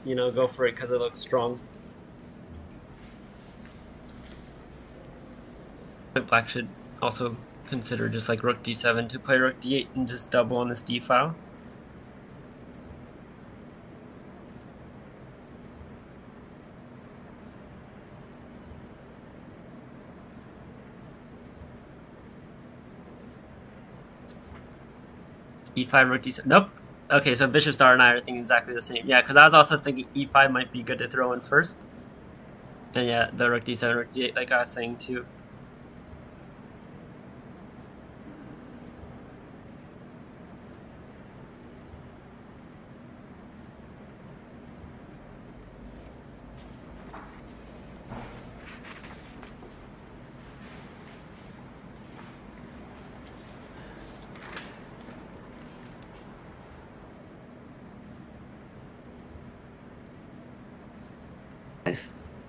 go for it because it looks strong. But black should also consider just like rook d7 to play rook d8 and just double on this d file. e5, rook d7. Nope. Okay, so bishop star and I are thinking exactly the same. Yeah, because I was also thinking e5 might be good to throw in first. And yeah, the rook d7, rook d8, like I was saying too.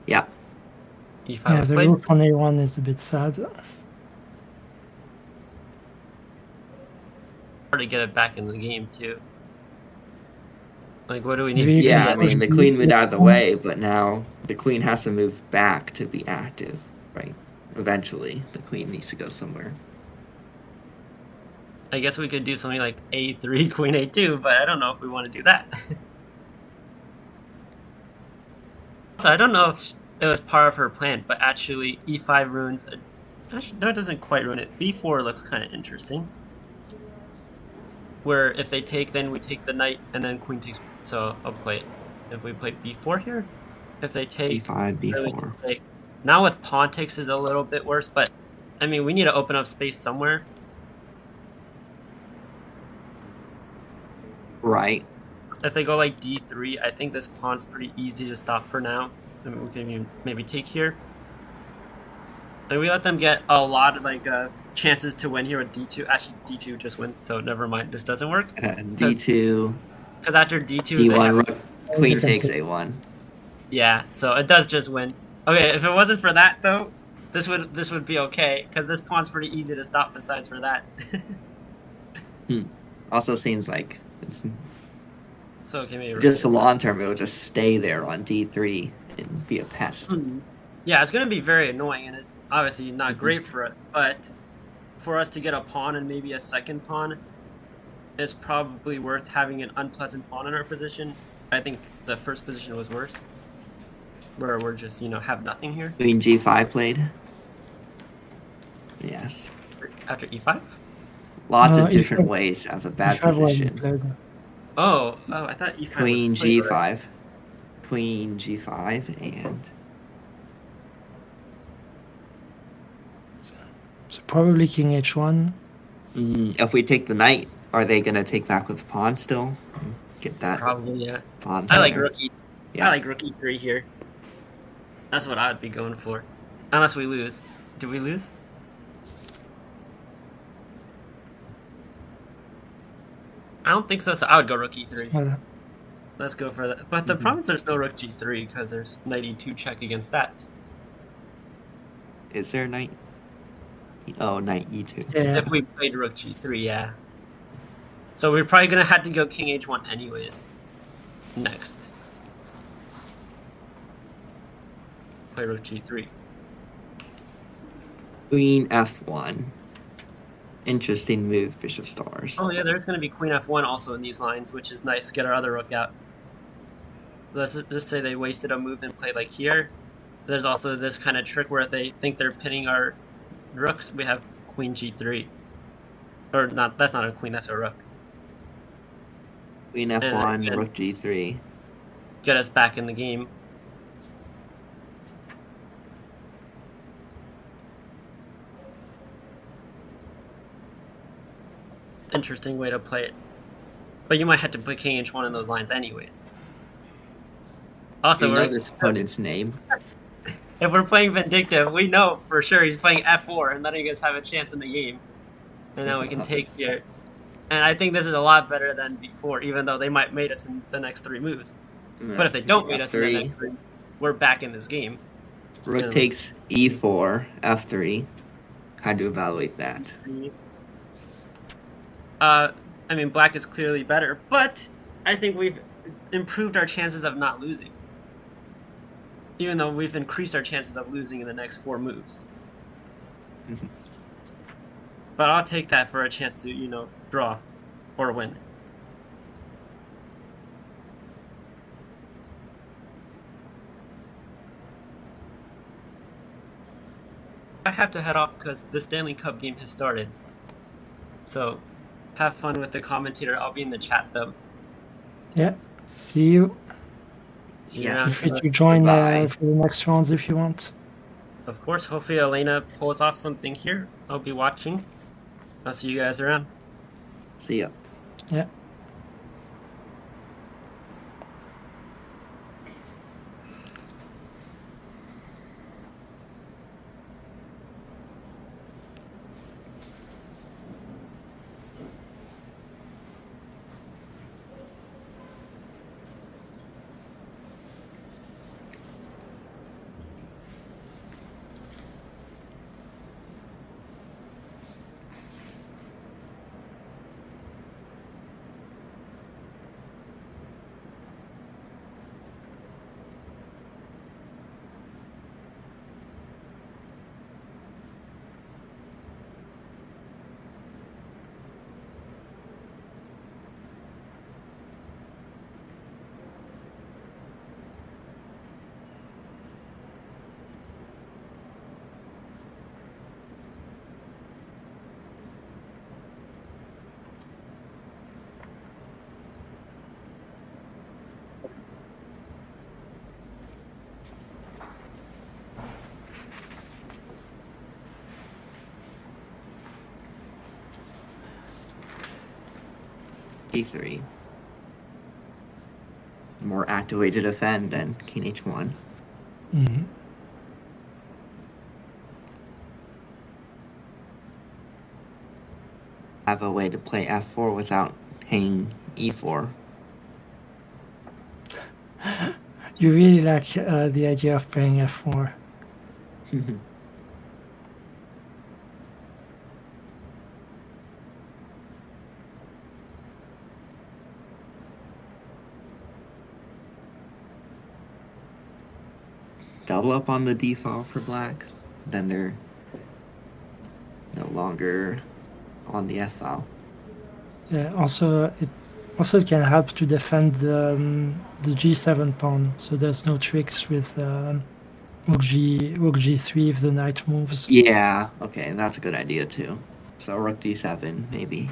Yeah. e5 Yeah, was the played. rook on a1 is a bit sad. Hard to get it back in the game too. Like, what do we need Maybe to do? Yeah, I push mean, the b- queen moved out of the b1. way, but now the queen has to move back to be active, right? Eventually, the queen needs to go somewhere. I guess we could do something like a3, queen a2, but I don't know if we want to do that. So I don't know if it was part of her plan, but actually e5 ruins. Actually, no, it doesn't quite ruin it. b4 looks kind of interesting. Where if they take, then we take the knight, and then queen takes. So I'll play it. If we play b4 here, if they take, b5, then we b4. can take. Now with pawn takes is a little bit worse, but I mean we need to open up space somewhere. Right. If they go like d3, I think this pawn's pretty easy to stop for now. I mean, we can even maybe take here. And we let them get a lot of like chances to win here with d2. Actually, d2 just wins, so never mind. This doesn't work. And d2. Because after d2, d1, rook, queen can takes take. a1. Yeah, so it does just win. Okay, if it wasn't for that though, this would be okay because this pawn's pretty easy to stop. Besides for that. Also seems like it's So okay, maybe just a long term. It will just stay there on d3 and be a pest. Yeah, it's going to be very annoying, and it's obviously not great for us, but for us to get a pawn and maybe a second pawn, it's probably worth having an unpleasant pawn in our position. I think the first position was worse, where we're just, have nothing here. Queen g5 played. Yes. After e5? Lots of E5 different ways of a bad E5 wasn't position. played. Oh, I thought e5 Queen was played, g5. right? Queen g5 and... So probably king h1. If we take the knight, are they going to take back with the pawn still? Get that Probably, yeah. pawn I like there. rook Yeah. I like rook e3 here. That's what I would be going for. Unless we lose. Did we lose? I don't think so, so I would go rook e3. Well, Let's go for that. But the problem is there's no rook g3 because there's knight e2 check against that. Is there knight? Oh, knight e2. yeah, If we played rook g3, yeah. So we're probably going to have to go king h1 anyways. Next. Play rook g3. Queen f1. Interesting move, bishop stars. Oh yeah, there's going to be queen f1 also in these lines, which is nice to get our other rook out. So let's just say they wasted a move and played like here. There's also this kind of trick where if they think they're pinning our rooks, we have queen g3. Or not, that's not a queen, that's a rook. Queen f1, and- rook g3. Get us back in the game. Interesting way to play it. But you might have to put king h1 in those lines anyways. Also, Do you know this opponent's name? if we're playing Vindictive, we know for sure he's playing f4 and letting us have a chance in the game. And then we can take here. And I think this is a lot better than before, even though they might mate us in the next 3 moves. But if they don't mate us in the next 3 moves, we're back in this game. Rook takes e4, f3. How to evaluate that? I mean, black is clearly better, but I think improved our chances of not losing. Even though we've increased our chances of losing in the next 4 moves. But I'll take that for a chance to, draw or win. I have to head off because the Stanley Cup game has started. So, have fun with the commentator. I'll be in the chat though. Yeah. See you. See you Yeah. around. Feel free to join Goodbye. for the next rounds if you want. Of course, hopefully Elena pulls off something here. I'll be watching. I'll see you guys around. See ya. Yeah. E3. More active way to defend than King H1. Mm-hmm. Have a way to play F4 without hanging E4. You really like the idea of playing F4. Double up on the D file for black, then they're no longer on the F file. Yeah. Also, it can help to defend the G7 pawn, so there's no tricks with rook G3 if the knight moves. Yeah, okay, that's a good idea too. So rook D7, maybe.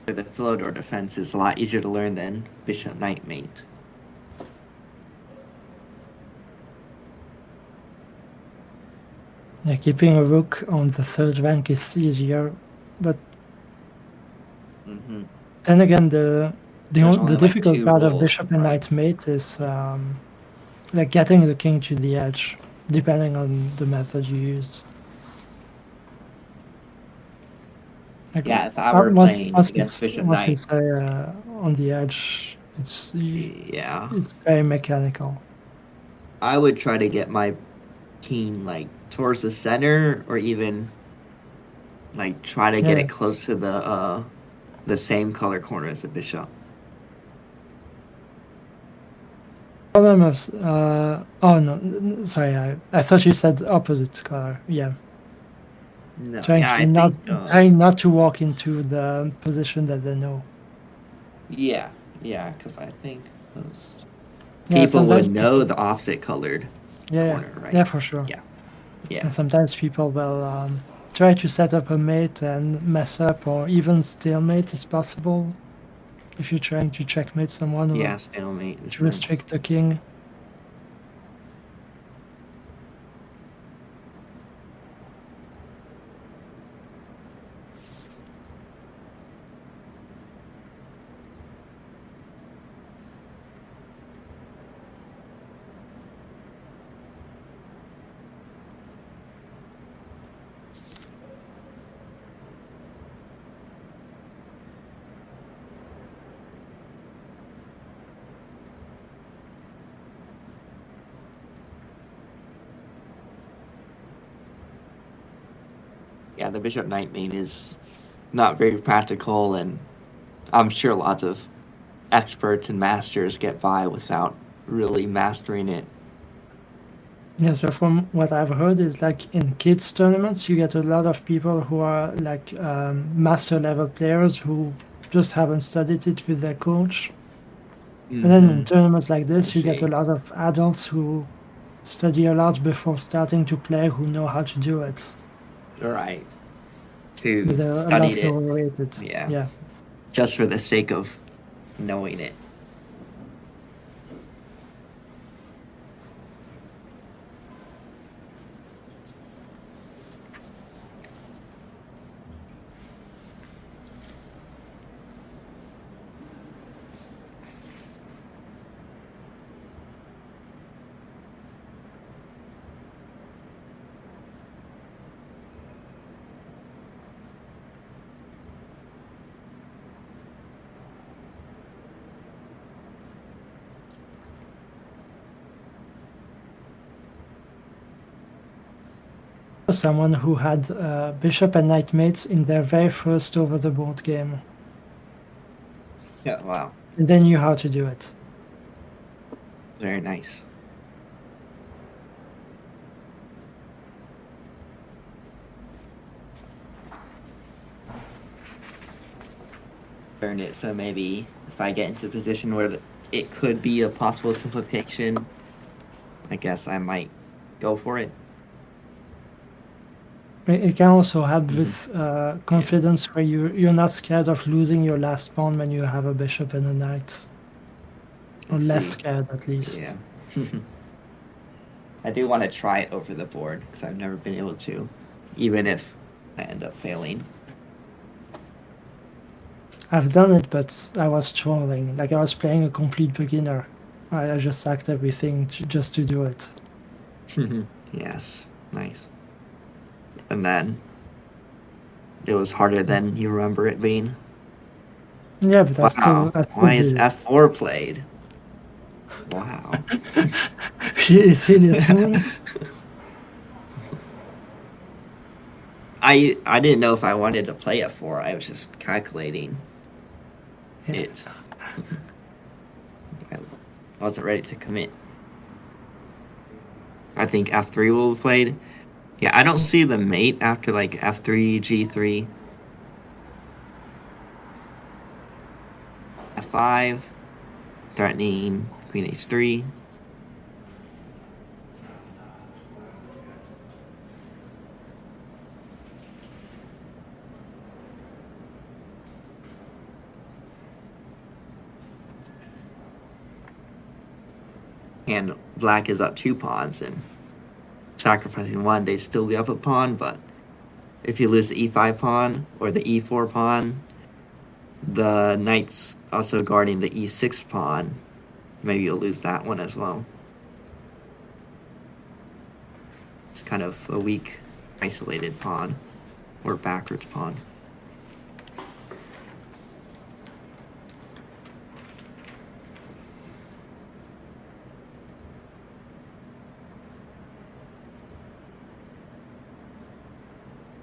The Philidor defense is a lot easier to learn than Bishop Knight mate. Yeah, keeping a rook on the third rank is easier, but then again, the difficult two part of rules, bishop and right? knight mate is like getting the king to the edge, depending on the method you use. Like, Yeah, if I were playing against Bishop once Knight, it's on the edge, it's yeah, very mechanical. I would try to get my king like towards the center, or even like try to get Yeah. it close to the same color corner as the bishop. Problem of oh no, sorry, I thought you said opposite color. Yeah, No, trying yeah, to I think trying not to walk into the position that they know. yeah, because I think those Yeah, people would sometimes know people. the opposite colored Yeah, corner, right? yeah, for sure. Yeah, yeah, And sometimes people will try to set up a mate and mess up, or even stalemate is possible if you're trying to checkmate someone or yeah. Stalemate is to nice. restrict the king. Yeah, the bishop knight mate is not very practical, and I'm sure lots of experts and masters get by without really mastering it. Yeah, so from what I've heard is like in kids tournaments, you get a lot of people who are like master level players who just haven't studied it with their coach. And then in tournaments like I this, you get see. a lot of adults who study a lot before starting to play, who know how to do it. Right. But Who they're a studied lot it, lower rated. yeah, Yeah. just for the sake of knowing it. Someone who had bishop and knight mates in their very first over the board game. Yeah, wow. And they knew how to do it. Very nice. Learn it, so maybe if I get into a position where it could be a possible simplification, I guess I might go for it. It can also help Mhm. with confidence, where you're not scared of losing your last pawn when you have a bishop and a knight, or I less see. scared at least. Yeah. I do want to try it over the board because I've never been able to, even if I end up failing. I've done it, but I was struggling. Like I was playing a complete beginner. I just sacked everything just to do it. Yes, nice. And then it was harder than you remember it being. Yeah, but Wow. I still Why is did it. F4 played? Wow. It's really soon. I didn't know if I wanted to play F4. I was just calculating Yeah. it. I wasn't ready to commit. I think F3 will be played. Yeah, I don't see the mate after like F3, G3. F5, threatening Queen H3. And black is up 2 pawns, and sacrificing 1, they'd still be up a pawn, but if you lose the E5 pawn or the E4 pawn, the knight's also guarding the E6 pawn. Maybe you'll lose that one as well. It's kind of a weak, isolated pawn, or backwards pawn.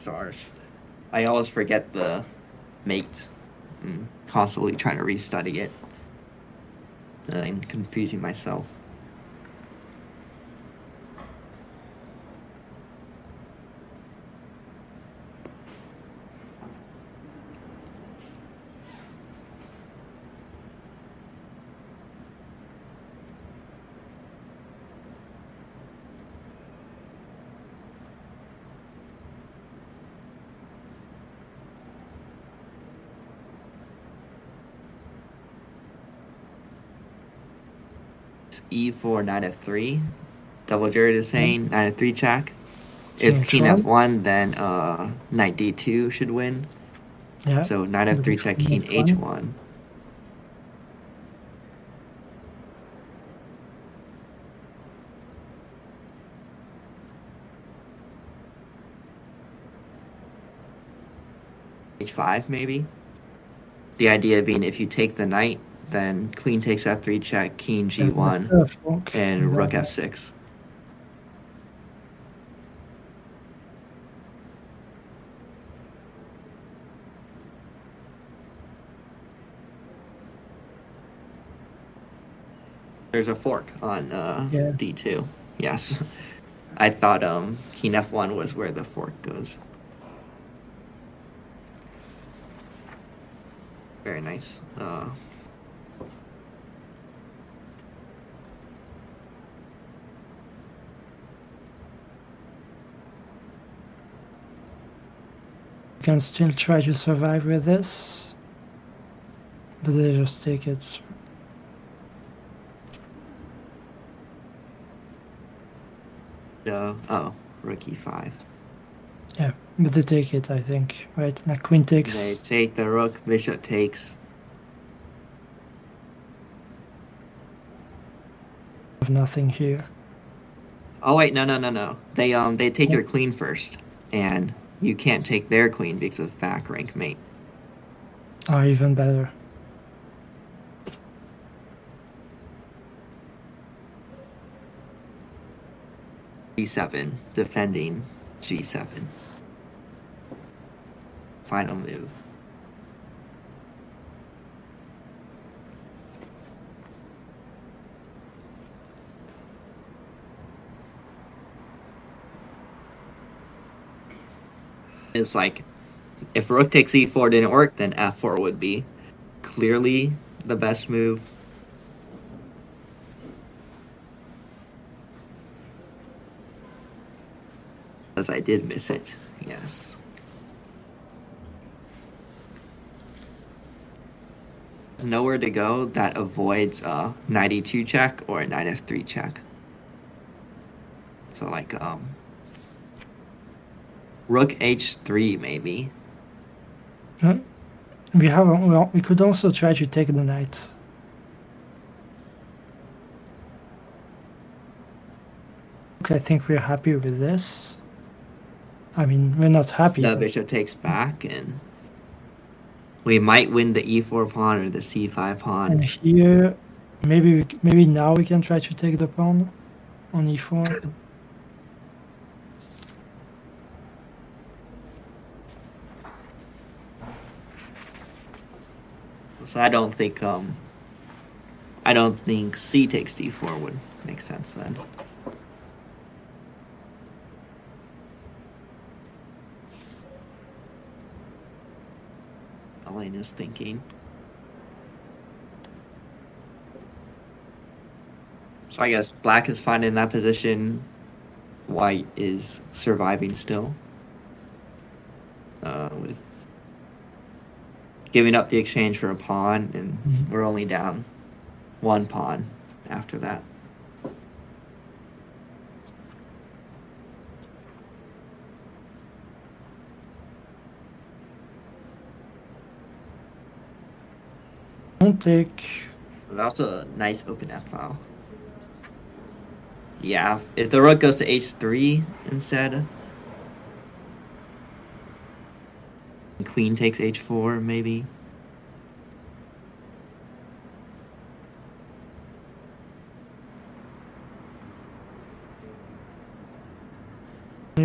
ours. I always forget the mate. I'm constantly trying to restudy it. And confusing myself. E4, knight f3. Double Jared is saying knight f3 check. If king f1, then knight d2 should win. Yeah. So knight f3 check, king h1. h5 maybe. The idea being if you take the knight, then queen takes f3 check, king g1, and rook f6. There's a fork on d2. Yes. I thought king f1 was where the fork goes. Very nice. You can still try to survive with this, but they just take it. Rook e5. Yeah, but they take it, I think, right? Now queen takes. They take the rook, bishop takes. Have nothing here. Oh wait, no. They take your queen first, and you can't take their queen because of back rank mate. Oh, even better. g7, defending g7. Final move. It's like, if rook takes e4 didn't work, then f4 would be clearly the best move. Because I did miss it, yes. There's nowhere to go that avoids knight e2 check or knight f3 check. So like rook h3 maybe. We could also try to take the knight. Okay, I think we're happy with this. I mean, we're not happy. The bishop takes back, and we might win the e4 pawn or the c5 pawn. And here, maybe now we can try to take the pawn on e4. So I don't think c takes d4 would make sense then. Elena's thinking. So I guess black is fine in that position. White is surviving still. With giving up the exchange for a pawn, and we're only down one pawn after that. Don't take. But also a nice open f file. Yeah, if the rook goes to h3 instead, queen takes h4 maybe.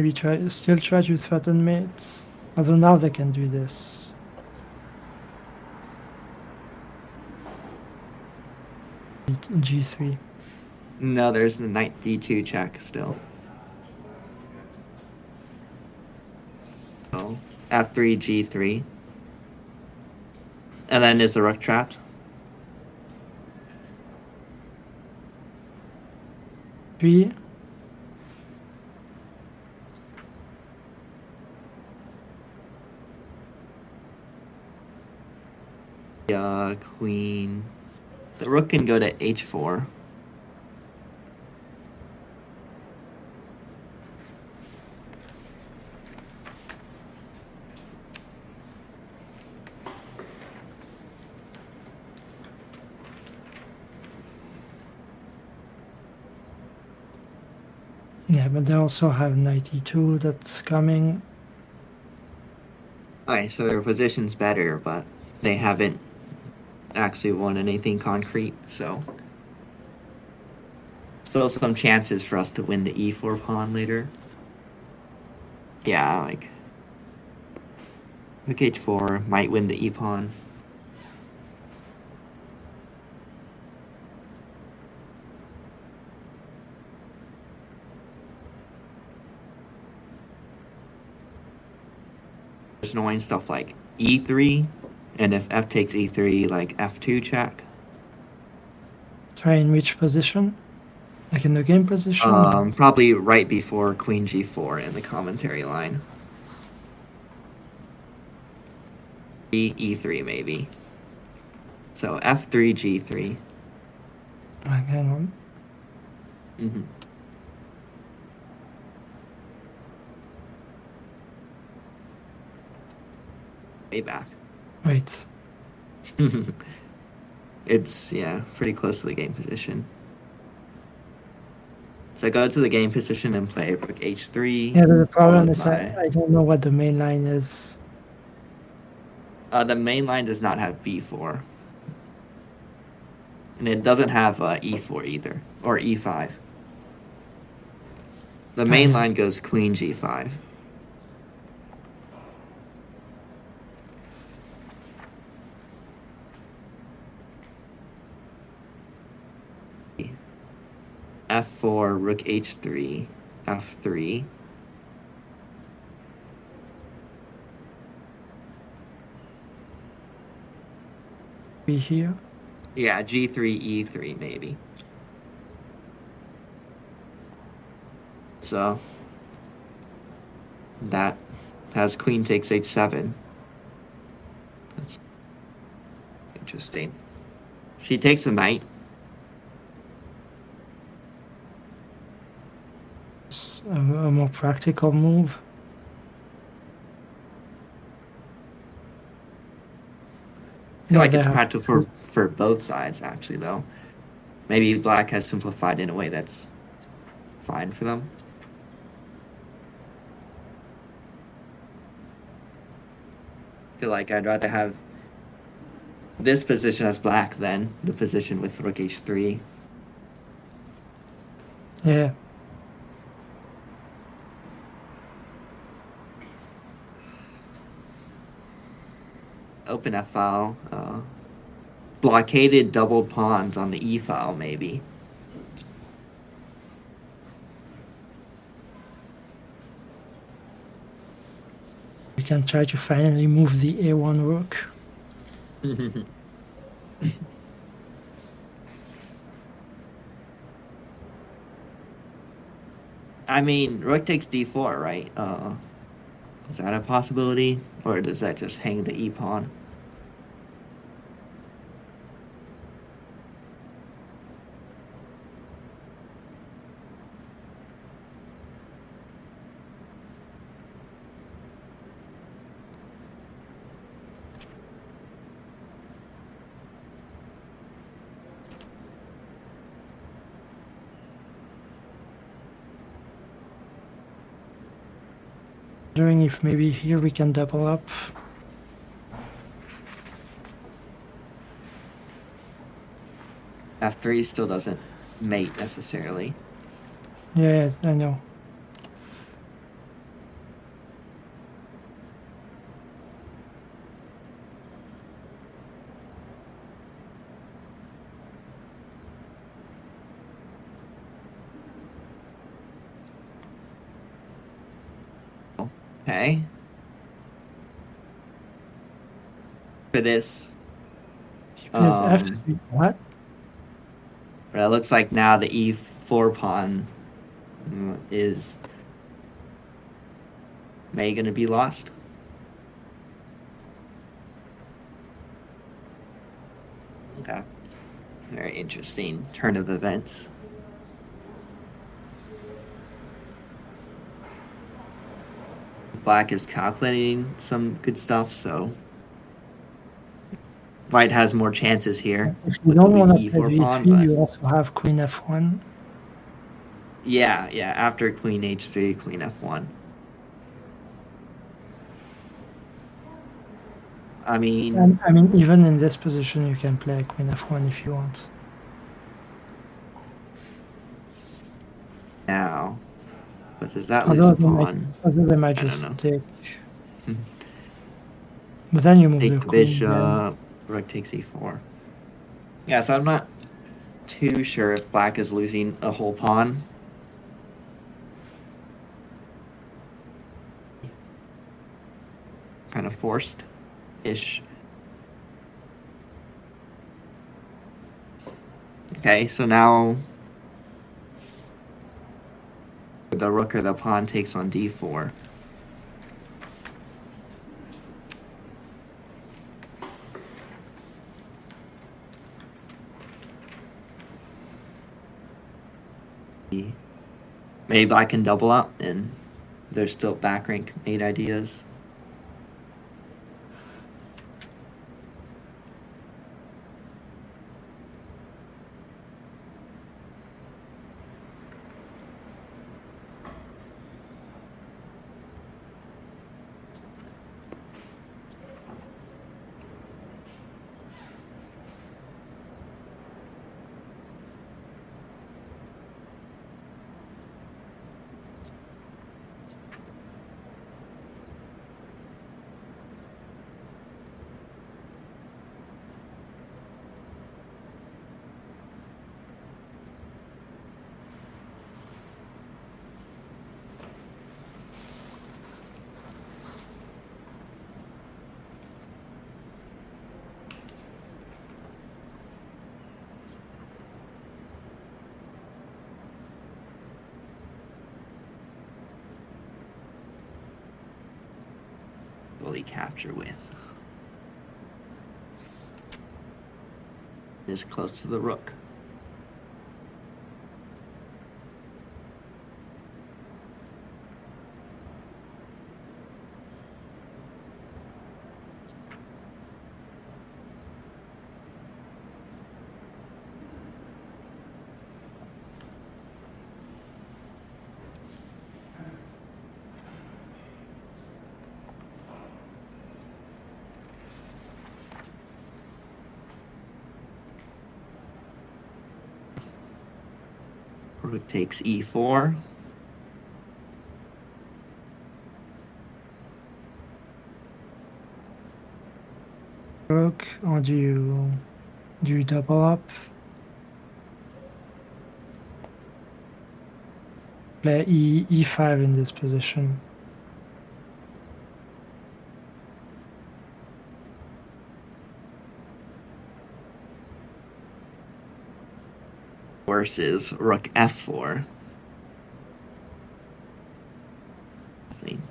maybe still try to threaten mates. Although now they can do this. G3. No, there's the knight d2 check still. So f3 g3. And then is the rook trapped? Three. Queen. The rook can go to h4. Yeah, but they also have knight e2 that's coming. Alright, so their position's better, but they haven't actually won anything concrete, so still some chances for us to win the e4 pawn later. Yeah, like rook h4 might win the e pawn. There's annoying stuff like e3, and if f takes e3, like f2 check. Try in which position? Like in the game position? Probably right before queen g4 in the commentary line. E3 maybe. So f3 g3. Hang on. Mm-hmm. Way back. Wait. It's, yeah, pretty close to the game position. So go to the game position and play rook h3. Yeah, the problem followed is I don't know what the main line is. The main line does not have b4. And it doesn't have e4 either, or e5. The main line goes queen g5. f4, rook h3, f3. Be here. Yeah, g3, e3 maybe. So that has queen takes h7. That's interesting. She takes a knight. It's a more practical move. I feel like it's practical for both sides, actually, though. Maybe black has simplified in a way that's fine for them. I feel like I'd rather have this position as black than the position with rook h3. Yeah. Open f file. Blockaded double pawns on the e file, maybe. We can try to finally move the a1 rook. I mean, rook takes d4, right? Is that a possibility? Or does that just hang the e pawn? Wondering if maybe here we can double up. f3 still doesn't mate necessarily. Yeah, I know. Okay. For this, He plays Um, f3. What? but it looks like now the e4 pawn is may going to be lost. Okay. Very interesting turn of events. Black is calculating some good stuff, so White has more chances here If you with the don't want to weak play e4 pawn, v3, but you also have queen f1. yeah, after queen h3, queen f1. I mean, And I mean, even in this position, you can play queen f1 if you want. now, but does that lose a pawn? Although they might I don't just know. take. But then you move Take the the queen. bishop, rook takes e4. Yeah, so I'm not too sure if black is losing a whole pawn. Kind of forced-ish. Okay, so now the rook or the pawn takes on d4. Maybe black can double up and there's still back rank mate ideas. Fully capture with. Is close to the rook. Rook takes e4. Rook, or do you double up? Play e5 in this position. Versus rook f4. Nothing.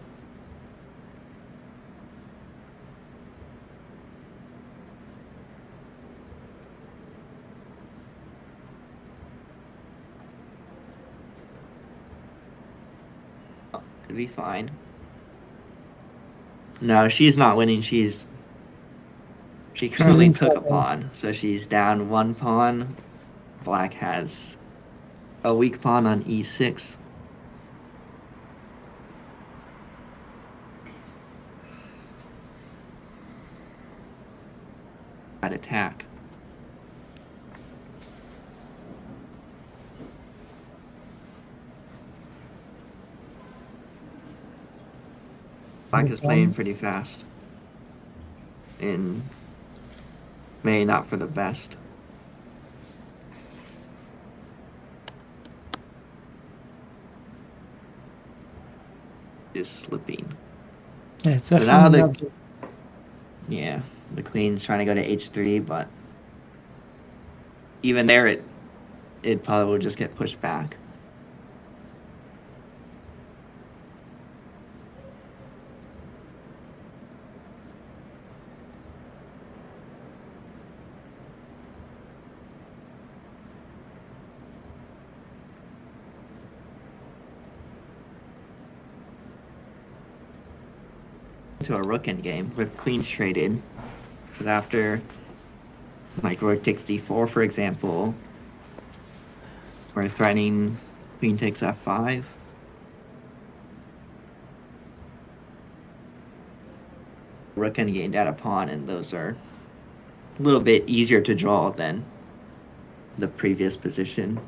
Oh, could be fine. No, she's not winning. She currently in took a trouble. pawn, so she's down one pawn. Black has a weak pawn on e6. At attack. Black is playing pretty fast. And maybe not for the best. Just slipping. Yeah, it's So now definitely the not. yeah, the queen's trying to go to h3, but even there, it probably will just get pushed back. To a rook endgame with queens traded, because after like rook takes d4, for example, we're threatening queen takes f5. Rook endgame at a pawn, and those are a little bit easier to draw than the previous position.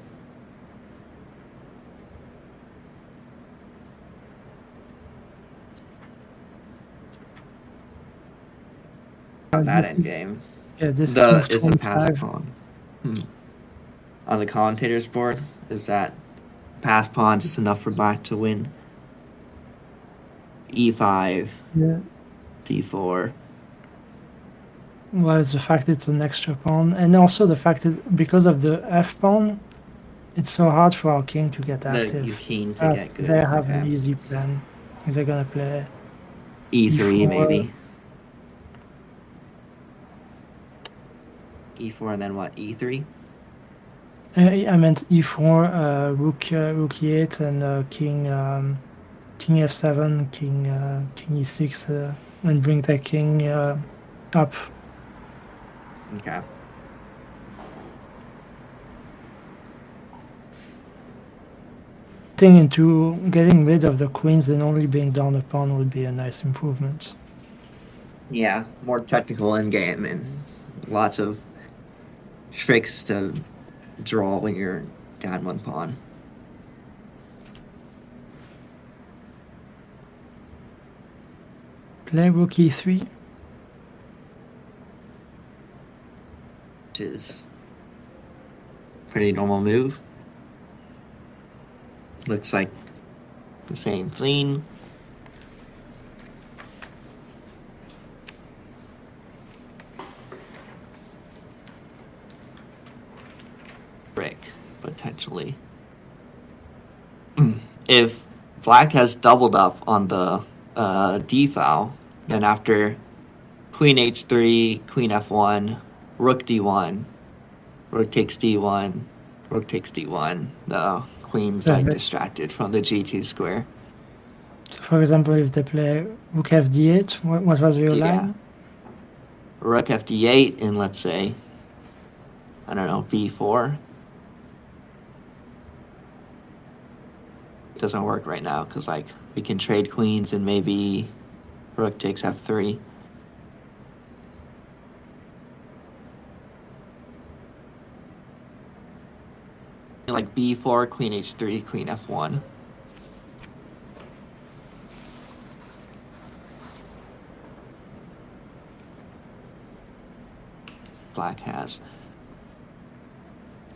That endgame. Yeah, this is move Is a pass 25. pawn. On the commentator's board, is that pass pawn just enough for black to win? E5, Yeah. d4. Was the fact it's an extra pawn, and also the fact that because of the f pawn, it's so hard for our king to get You active. keen to As get good. they have Okay. an easy plan. If they're gonna play E3 E4. maybe. E4 and then what? E3? I meant E4, rook E8, and king F7, king E6, and bring the king up. Okay. Getting rid of the queens and only being down a pawn would be a nice improvement. Yeah, more technical in game and lots of tricks to draw when you're down one pawn. Play rook E3. Which is pretty normal move. Looks like the same thing. Brick, potentially. If black has doubled up on the d file, then after queen h3, queen f1, rook d1, rook takes d1, rook takes d1, the queen's like distracted from the g2 square. So, for example, if they play rook fd8, what was your line? Rook fd8 and let's say, I don't know, b4. It doesn't work right now because like we can trade queens and maybe rook takes f3. Like b4, queen h3, queen f1. Black has.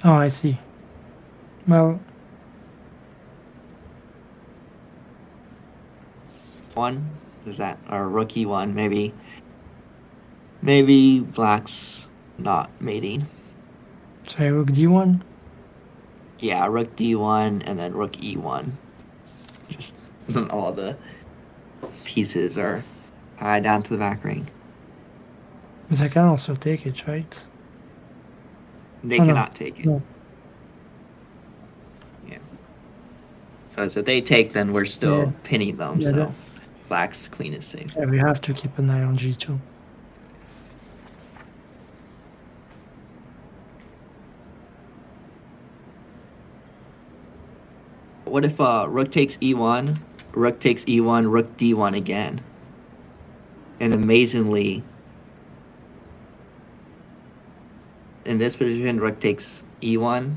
Oh, I see. Well, one is that or rook e1? Maybe black's not mating. Sorry, rook d1. Yeah, rook d1 and then rook e1. Just all the pieces are high down to the back ring. But they can also take it, right? They cannot take it. No. Yeah. Because if they take, then we're still pinning them, so black's queen is safe. Yeah, we have to keep an eye on g2. What if rook takes e1, rook takes e1, rook d1 again? And amazingly, in this position, rook takes e1,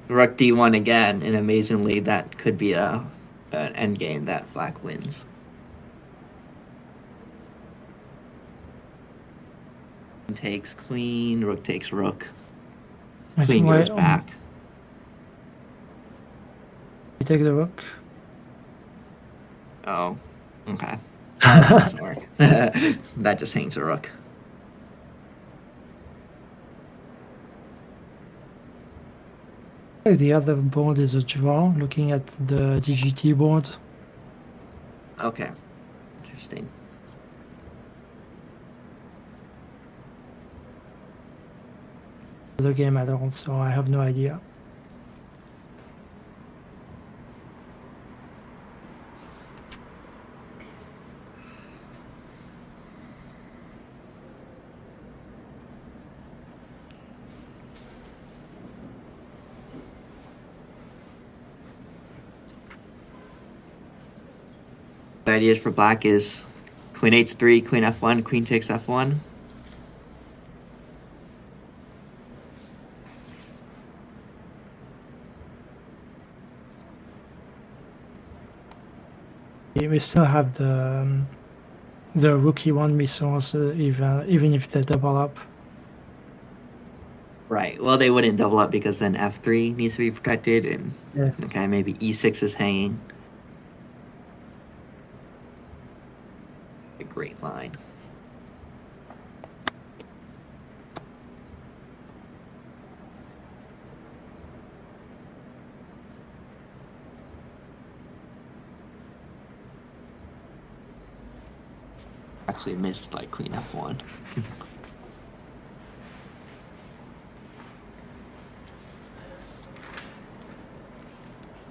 rook d1 again, and amazingly, that could be an endgame that black wins. Takes queen, rook takes rook. Queen goes back. You take the rook. Oh. Okay. That doesn't work. That just hangs a rook. The other board is a draw, looking at the DGT board. Okay. Interesting. The game at all, so I have no idea. The ideas for black is queen h3, queen f1, queen takes f1. We still have the rookie one resource, even if they double up. Right. Well, they wouldn't double up because then f3 needs to be protected, and Yeah. okay, maybe e6 is hanging. A great line. Actually missed like queen f1.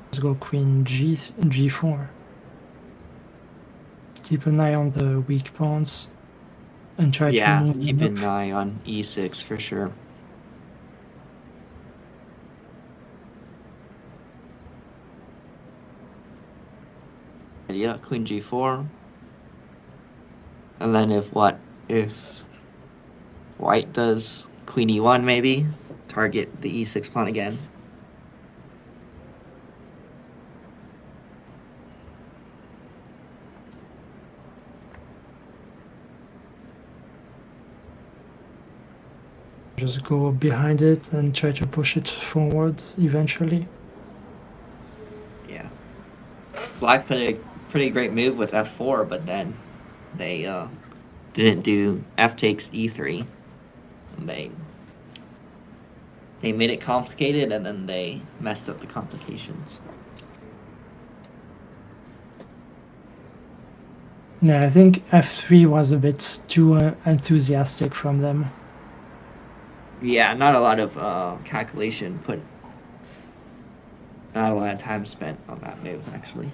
Let's go queen g4. Keep an eye on the weak pawns and try to Yeah, move keep them an up. eye on e6 for sure. Yeah, queen g4. And then if white does queen e1 maybe, target the e6 pawn again. Just go behind it and try to push it forward eventually. Yeah. Black put a pretty great move with f4, but then they didn't do f takes e3. And they made it complicated, and then they messed up the complications. Yeah, I think f3 was a bit too enthusiastic from them. Yeah, not a lot of calculation put. Not a lot of time spent on that move, actually.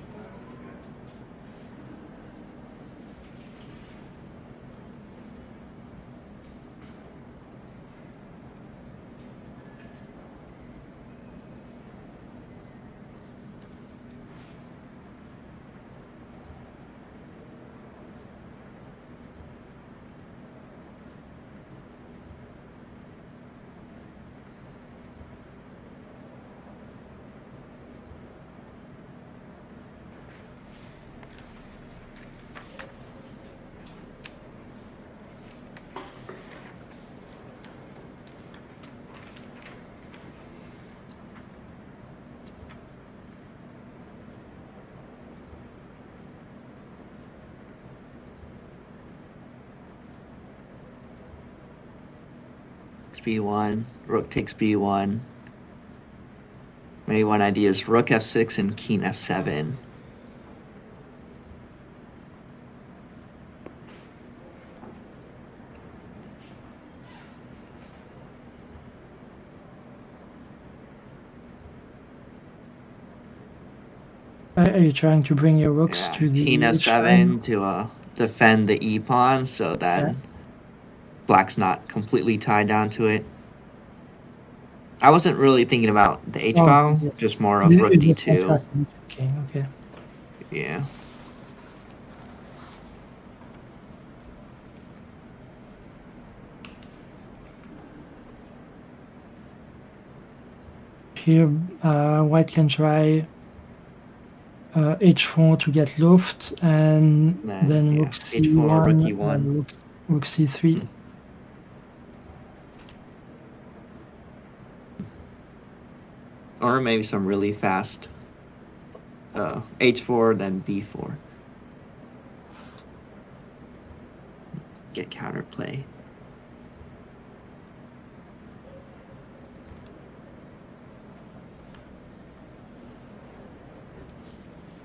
b1, rook takes b1. Maybe one idea is rook f6 and king f7. Are you trying to bring your rooks Yeah, to the king f7 to defend the e pawn, so then black's not completely tied down to it. I wasn't really thinking about the h file, just more of rook d2. Okay. Yeah. Here, white can try h4 to get luft, and then rook c1, h4, rook e1. and rook c3. Or maybe some really fast h4, then b4. get counterplay.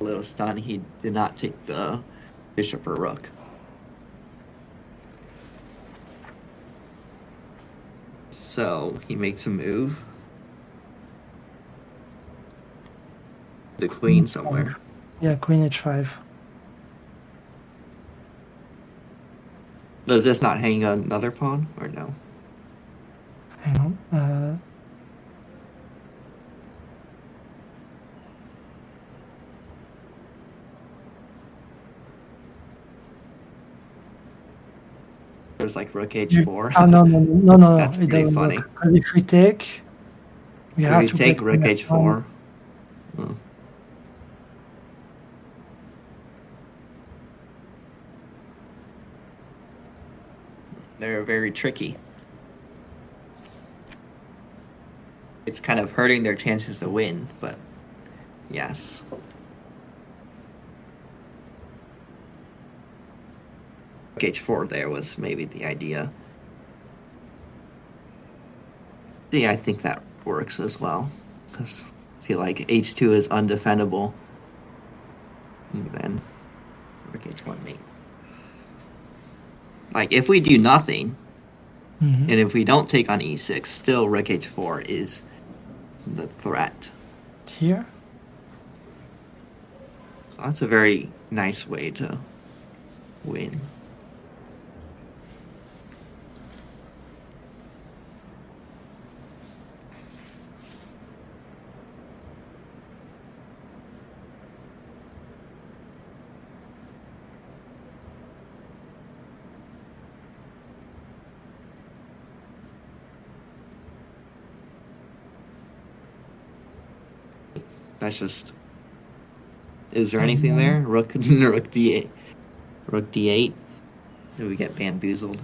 A little stun. He did not take the bishop or rook. So he makes a move. The queen somewhere. Yeah, queen h5. Does this not hang another pawn or no? Hang on. There's like rook h4. Oh no. That's It pretty doesn't funny. work. Because if we take, we If have you to take play rook queen h4. f1. Oh. They're very tricky. It's kind of hurting their chances to win, but yes. Rook h4 there was maybe the idea. See, I think that works as well, because I feel like h2 is undefendable. And then rook h1 mate. Like, if we do nothing, Mhm. and if we don't take on e6, still rook h4 is the threat. Here. So that's a very nice way to win. That's just. Is there anything there? Rook d8. Rook d8. Do we get bamboozled?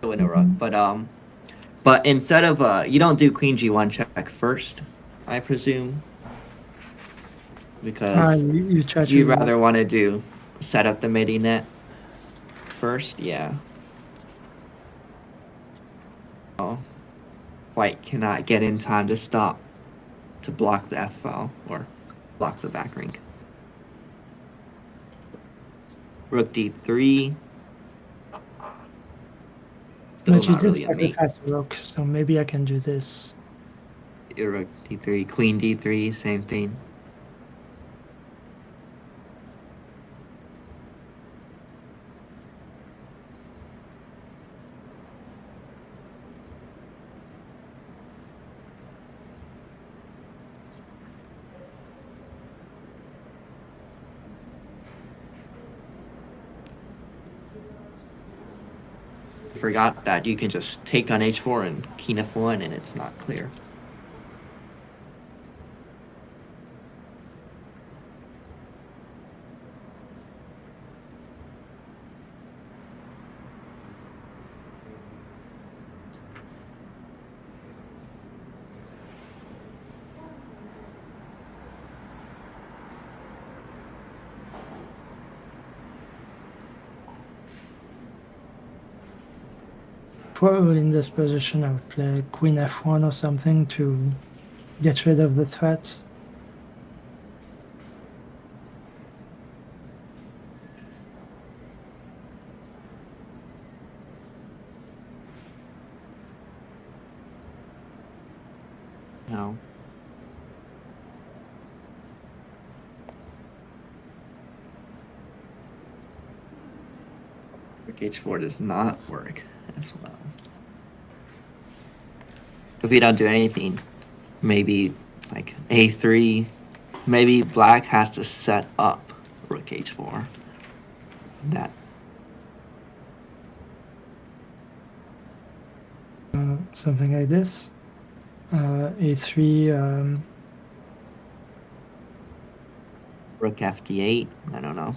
Win a rook, but instead of you don't do queen g1 check first, I presume, because You try to. you'd rather want to do set up the midi net first, yeah. Oh, white cannot get in time to stop to block the f file or block the back ring. Rook d3. Still But you not did really a mate. sacrifice a rook, so maybe I can do this. Rook d3, queen d3, same thing. Forgot that you can just take on h4 and king f1 and it's not clear. Probably in this position, I would play queen f1 or something to get rid of the threat. No. Rook h4 does not work as well. If we don't do anything, maybe like a3, maybe black has to set up rook h4. That Something like this. A3. rook fd8, I don't know.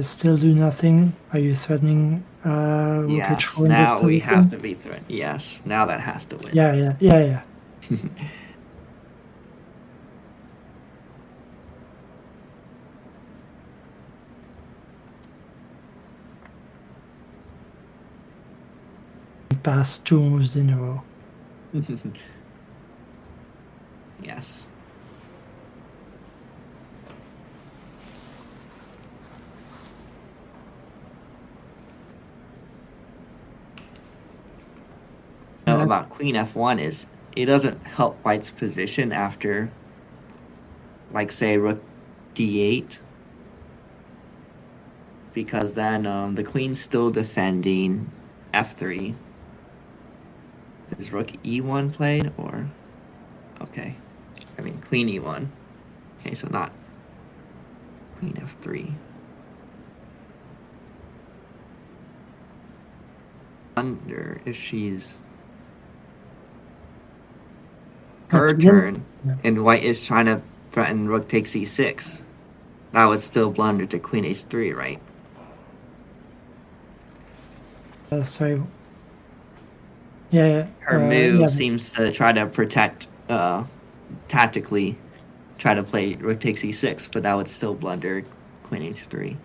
still do nothing. Are you threatening rook Yes. h4 in this Now we have position? to be threatened. Yes. Now that has to win. Yeah. Pass 2 moves in a row. Yes. Know about queen f1 is it doesn't help white's position after, like, say, rook d8, because then the queen's still defending f3. Is rook e1 played, or okay, I mean queen e1. Okay, so not queen f3. I wonder if she's her turn, and white is trying to threaten rook takes e6. That would still blunder to queen h3, right? Sorry. Yeah. Her move seems to try to protect, tactically, try to play rook takes e6, but that would still blunder queen h3.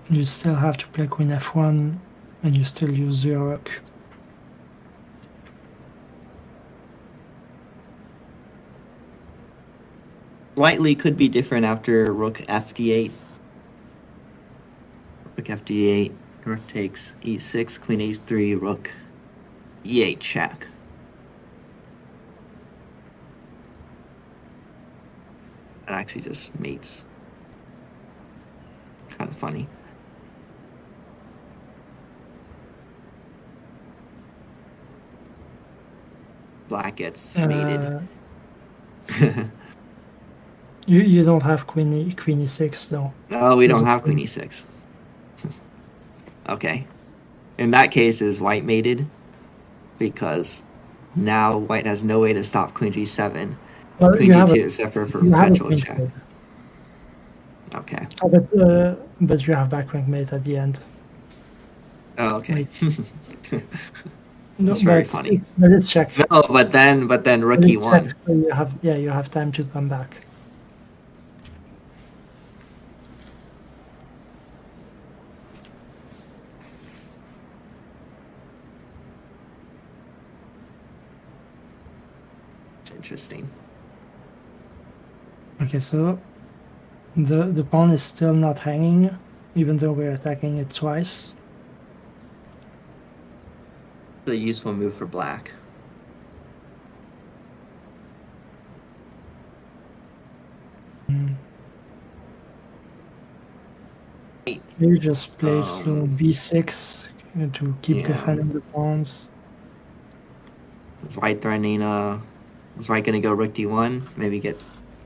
You still have to play queen f1, and you still use your rook. Slightly could be different after rook fd8. Rook fd8, rook takes e6, queen h3, rook e8 check. That actually just mates. Kind of funny. Black gets mated. You don't have queen e6 though. No, we don't have queen e6. Okay. In that case, is white mated? Because now white has no way to stop queen g7. Well, queen g2 except for perpetual check. Mate. Okay. Oh, but you have back rank mate at the end. Oh, okay. No, it's very funny. But it's check. No, but then rook e1. So you have time to come back. It's interesting. Okay, so the pawn is still not hanging, even though we're attacking it twice. It's a useful move for black. You just play slow b6 to keep defending the pawns. Is white threatening? Is white gonna go rook d1? Maybe get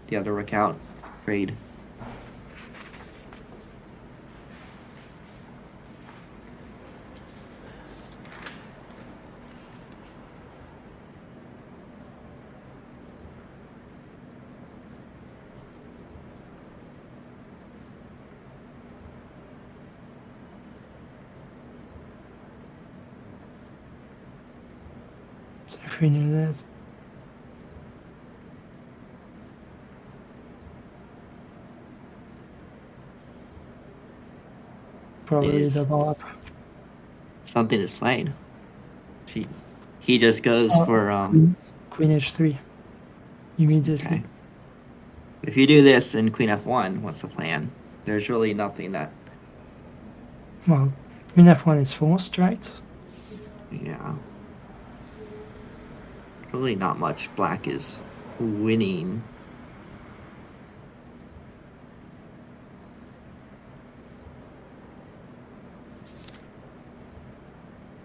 the other rook out. Trade. If we knew that. Probably double up. Something is played. He just goes for queen h3 immediately. Okay. If you do this in queen f1, what's the plan? There's really nothing that. Well, queen f1 is forced, right? Yeah. Really not much black is winning.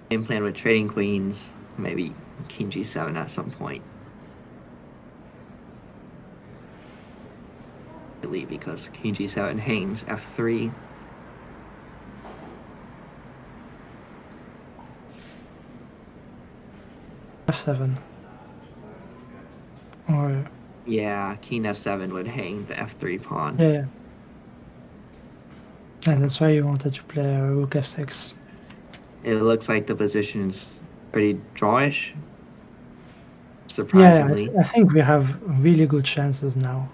Game plan with trading queens, maybe king g7 at some point. Really, because king g7 hangs f3. f7. Or Yeah, king f7 would hang the f3 pawn. Yeah. And that's why you wanted to play rook f6. It looks like the position's pretty drawish. Yeah, Surprisingly. I think we have really good chances now.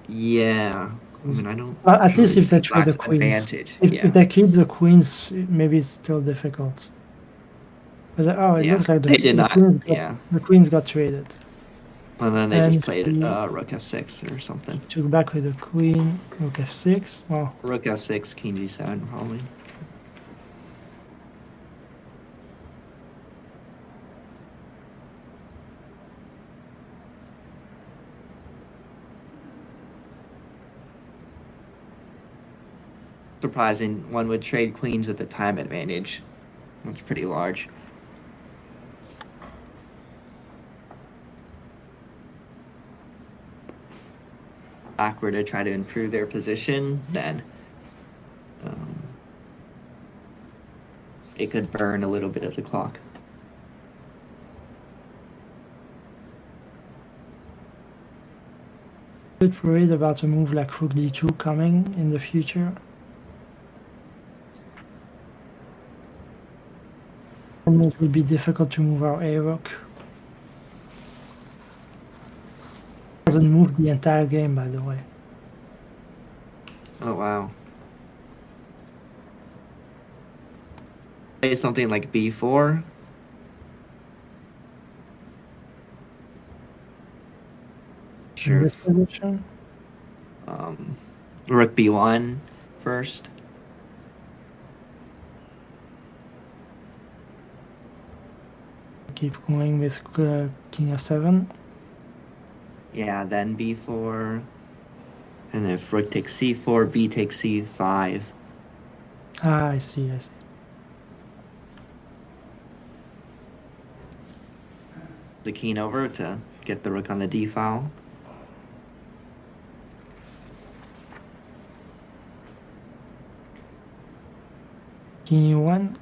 Yeah. I mean, I don't. Well, at least really if they see trade the black's queens. advantage. If Yeah. they keep the queens, maybe it's still difficult. But it Yeah, looks like they did not. the queens got traded. Well, then they And just played he rook f6 or something. took back with the queen, rook f6. Well, Rook f6, king g7 probably. Surprising, one would trade queens with the time advantage. That's pretty large. Black were to try to improve their position, then it could burn a little bit of the clock. a bit worried about a move like rook d2 coming in the future. And it would be difficult to move our a rook. Doesn't move the entire game, by the way. Oh wow. Play something like b4. Sure. In this position. Rook b1 first. Keep going with king f7. Yeah, then b4. And if rook takes c4, b takes c5. Ah, I see. The king over to get the rook on the d file. King e1.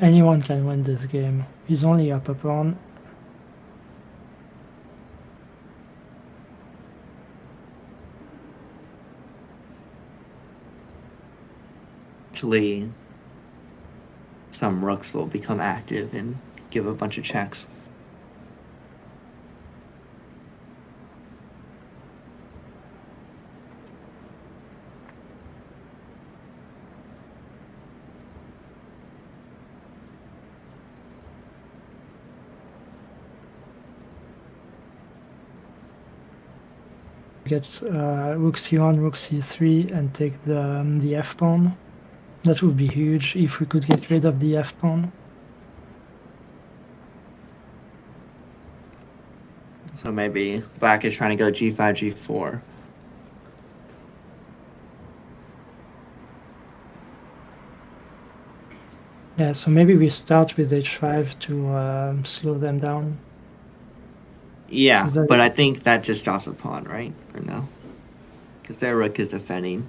Anyone can win this game. He's only up a pawn. Actually, some rooks will become active and give a bunch of checks. Get rook c1, rook c3, and take the f pawn. That would be huge if we could get rid of the f pawn. So maybe black is trying to go g5, g4. Yeah, so maybe we start with h5 to slow them down. Yeah, Is that- but I think that just drops a pawn, right? Or no? Because their rook is defending.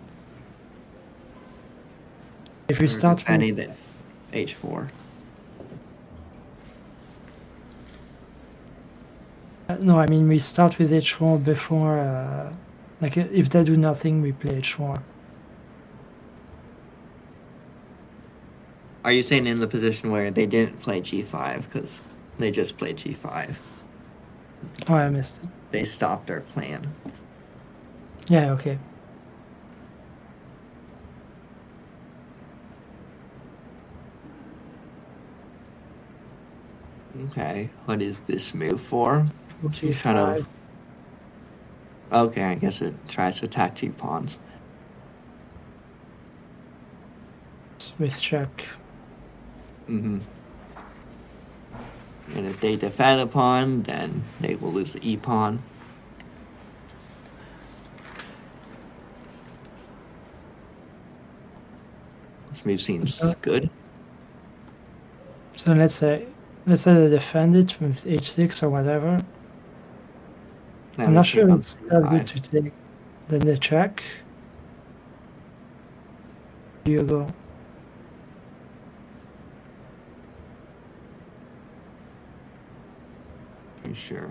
If we Or start defending with, the h4. no, I mean we start with h4 before, like if they do nothing, we play h4. Are you saying in the position where they didn't play g5 because they just played g5? Oh, I missed it. They stopped their plan. Yeah, okay. Okay, what is this move for? Rook She's e5 kind of. Okay, I guess it tries to attack 2 pawns. with check. Mm-hmm. And if they defend a pawn, then they will lose the e pawn. This move seems good. So let's say they defend it with h6 or whatever. Then I'm we not take sure on it's that good c5. to take. Then they check. Here you go. quite sure.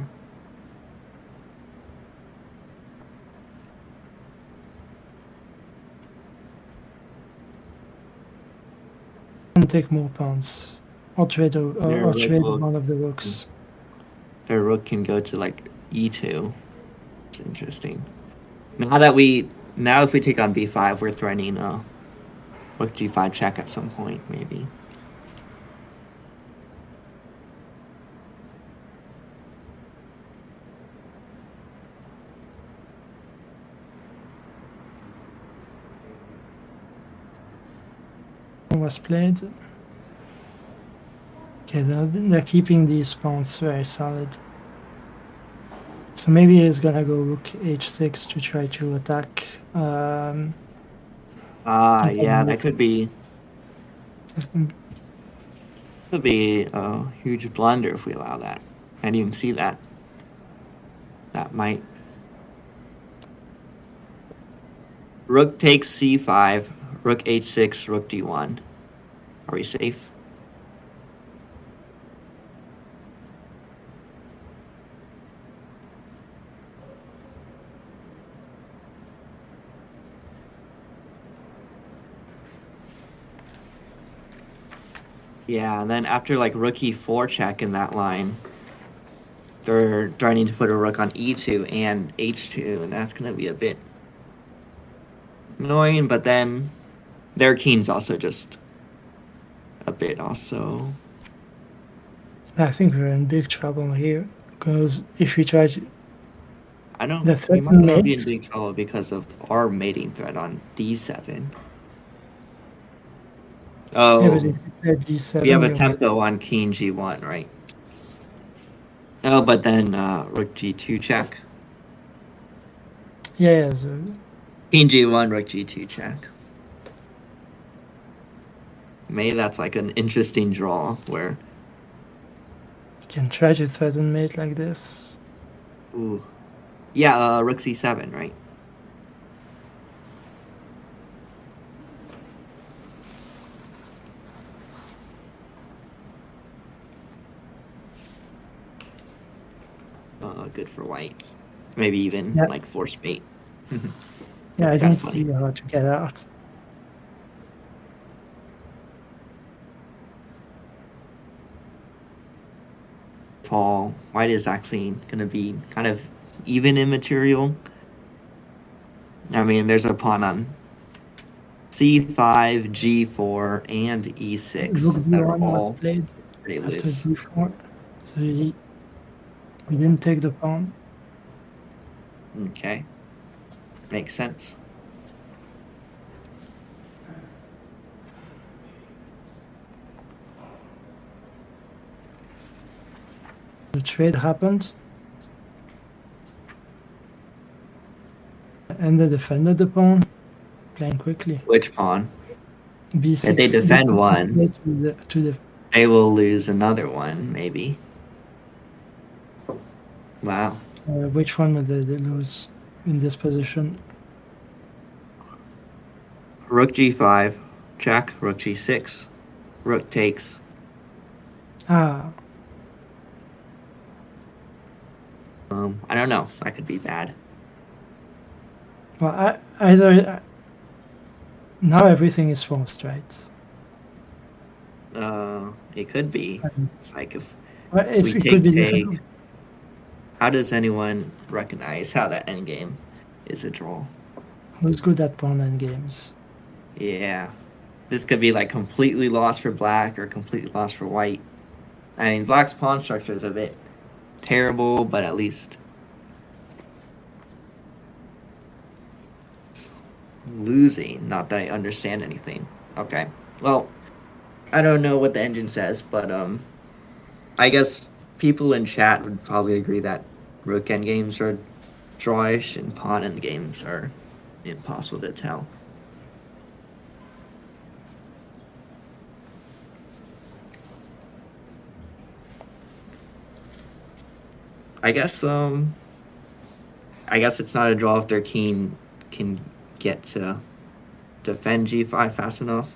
And take more pawns. Or trade, Their or rook trade will- one of the rooks. Their rook can go to like e2. It's interesting. Now if we take on b5, we're threatening rook g5 check at some point, maybe. Was played. Okay, they're keeping these pawns very solid. So maybe he's gonna go rook h6 to try to attack. Yeah, that could be a huge blunder if we allow that. I didn't even see that. That might. Rook takes c5, rook h6, rook d1. Are we safe? Yeah, and then after like rook e4 check in that line, they're starting to put a rook on e2 and h2, and that's going to be a bit annoying, but then their king's also just a bit also. I think we're in big trouble here because if we try to, I don't. The We threat might not be in mates? big trouble because of our mating threat on d7. Oh, yeah, but if we play d7, we have a you're- tempo on king g1, right? Oh, but then rook g2 check. Yeah, so King g1, rook g2 check. Maybe that's like an interesting draw where. you can try to threaten mate like this. Ooh. Yeah, rook c7, right? Good for white. Maybe even Yeah. like force mate. Yeah, I Kinda don't funny. see how to get out. Paul, white is actually going to be kind of even in material. I mean, there's a pawn on c5, g4, and e6 Rook that are d1 was all played pretty after loose. d4, so we didn't take the pawn. Okay. Makes sense. The trade happened, and they defended the pawn, playing quickly. Which pawn? b6. If they defend one, to the they will lose another one, maybe. Wow. which one will they lose in this position? Rook g5, check, rook g6, rook takes. Ah, I don't know. That could be bad. well, either now everything is forced, right? It could be. It's like if Well, we it could be take. difficult. How does anyone recognize how that endgame is a draw? Who's good at pawn end games? Yeah. This could be like completely lost for black or completely lost for white. I mean, black's pawn structure is a bit terrible, but at least losing. Not that I understand anything. Okay. Well, I don't know what the engine says, but I guess people in chat would probably agree that rook endgames are drawish and pawn endgames are impossible to tell. I guess it's not a draw if their king can get to defend g5 fast enough.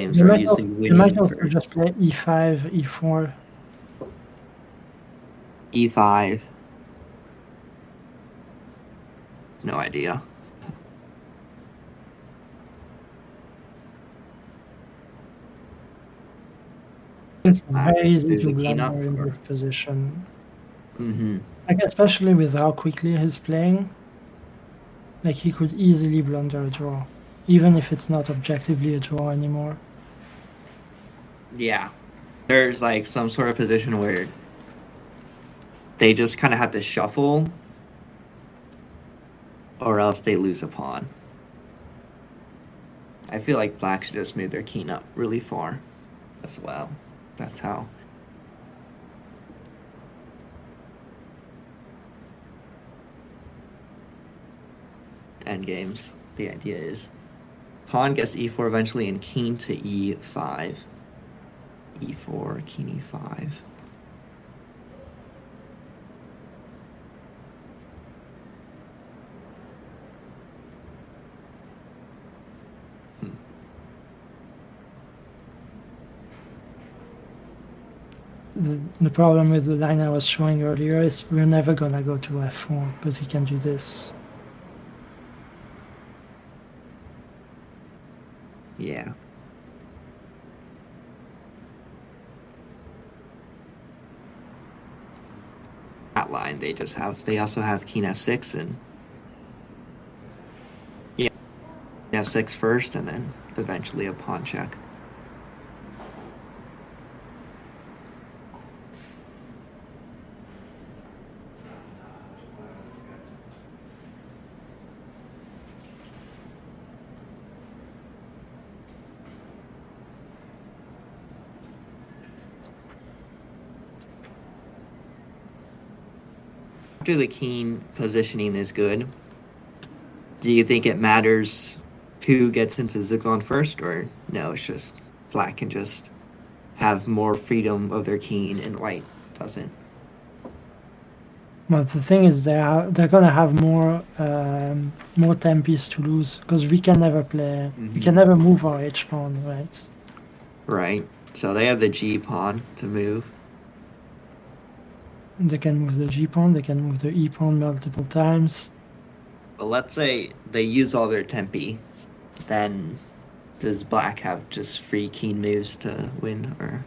games You are might usually also, you might winning also for just play e5, e4. e5. No idea. It's Black very easy moves to the king up. blunder in this position. Mm-hmm. Like, especially with how quickly he's playing. Like, he could easily blunder a draw. Even if it's not objectively a draw anymore. Yeah. There's like some sort of position where they just kind of have to shuffle or else they lose a pawn. I feel like black should just move their king up really far as well. That's how. End games. The idea is pawn gets e4 eventually and king to e5. e4, king e5. The problem with the line I was showing earlier is we're never gonna go to f4 because he can do this. Yeah. That line they also have king f6 and yeah, f6 first and then eventually a pawn check. After the king positioning is good, do you think it matters who gets into Zyklon first, or no, it's just black can just have more freedom of their king and white doesn't? But the thing is, they're gonna have more tempis to lose because we can never play. We can never move our H pawn, right? Right. So they have the G pawn to move. They can move the G pawn. They can move the E pawn multiple times. But let's say they use all their tempi, then does black have just free king moves to win, or?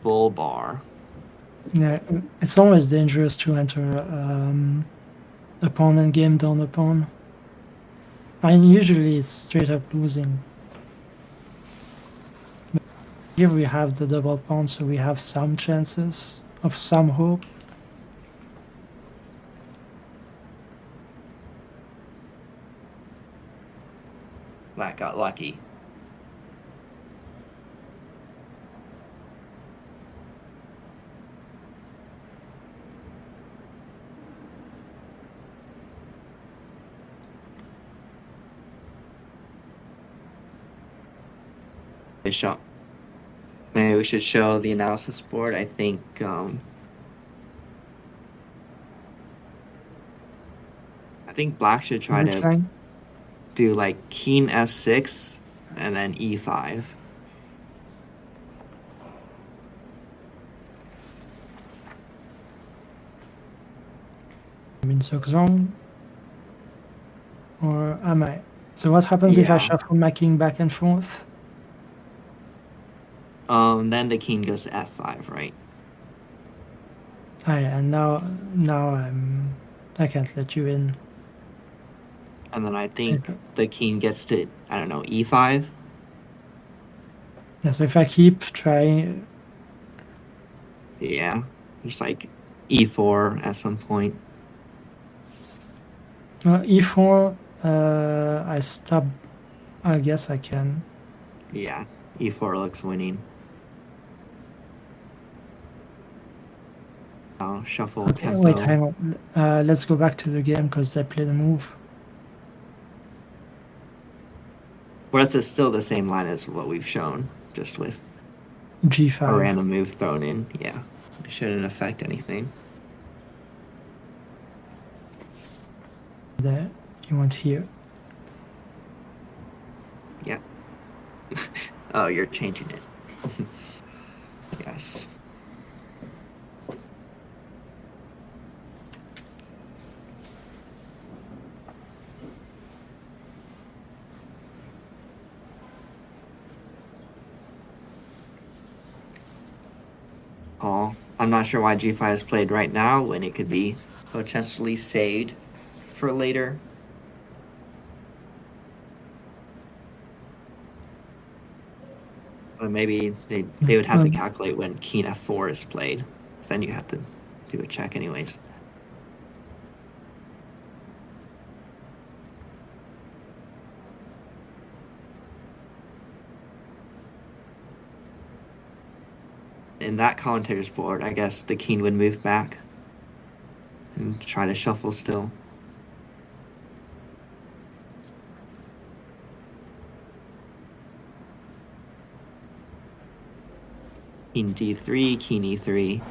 Full bar. Yeah, it's always dangerous to enter a pawn and game down a pawn. I mean, usually it's straight up losing. But here we have the double pawn, so we have some chances of some hope. Black got lucky. Maybe we should show the analysis board. I think black should try to do like king f6 and then e5. I mean, Zugzwang? Or am I? So what happens if I shuffle my king back and forth? Then the king goes to f5, right? Oh yeah, and now I can't let you in. And then I think the king gets to, I don't know, e5. Yeah, so if I keep trying... Yeah, just like e4 at some point. e4, I stop. I guess I can. Yeah, e4 looks winning. Shuffle Okay, tempo. wait, hang on. Let's go back to the game because they played a move. Whereas it's still the same line as what we've shown, just with a G5. random move thrown in. Yeah, it shouldn't affect anything. There, you want here. Yeah. Oh, you're changing it. Yes. Oh, I'm not sure why G5 is played right now when it could be potentially saved for later. But maybe they would have to calculate when King F4 is played. So then you have to do a check anyways. In that commentator's board, I guess the king would move back and try to shuffle still. King D3, king E3.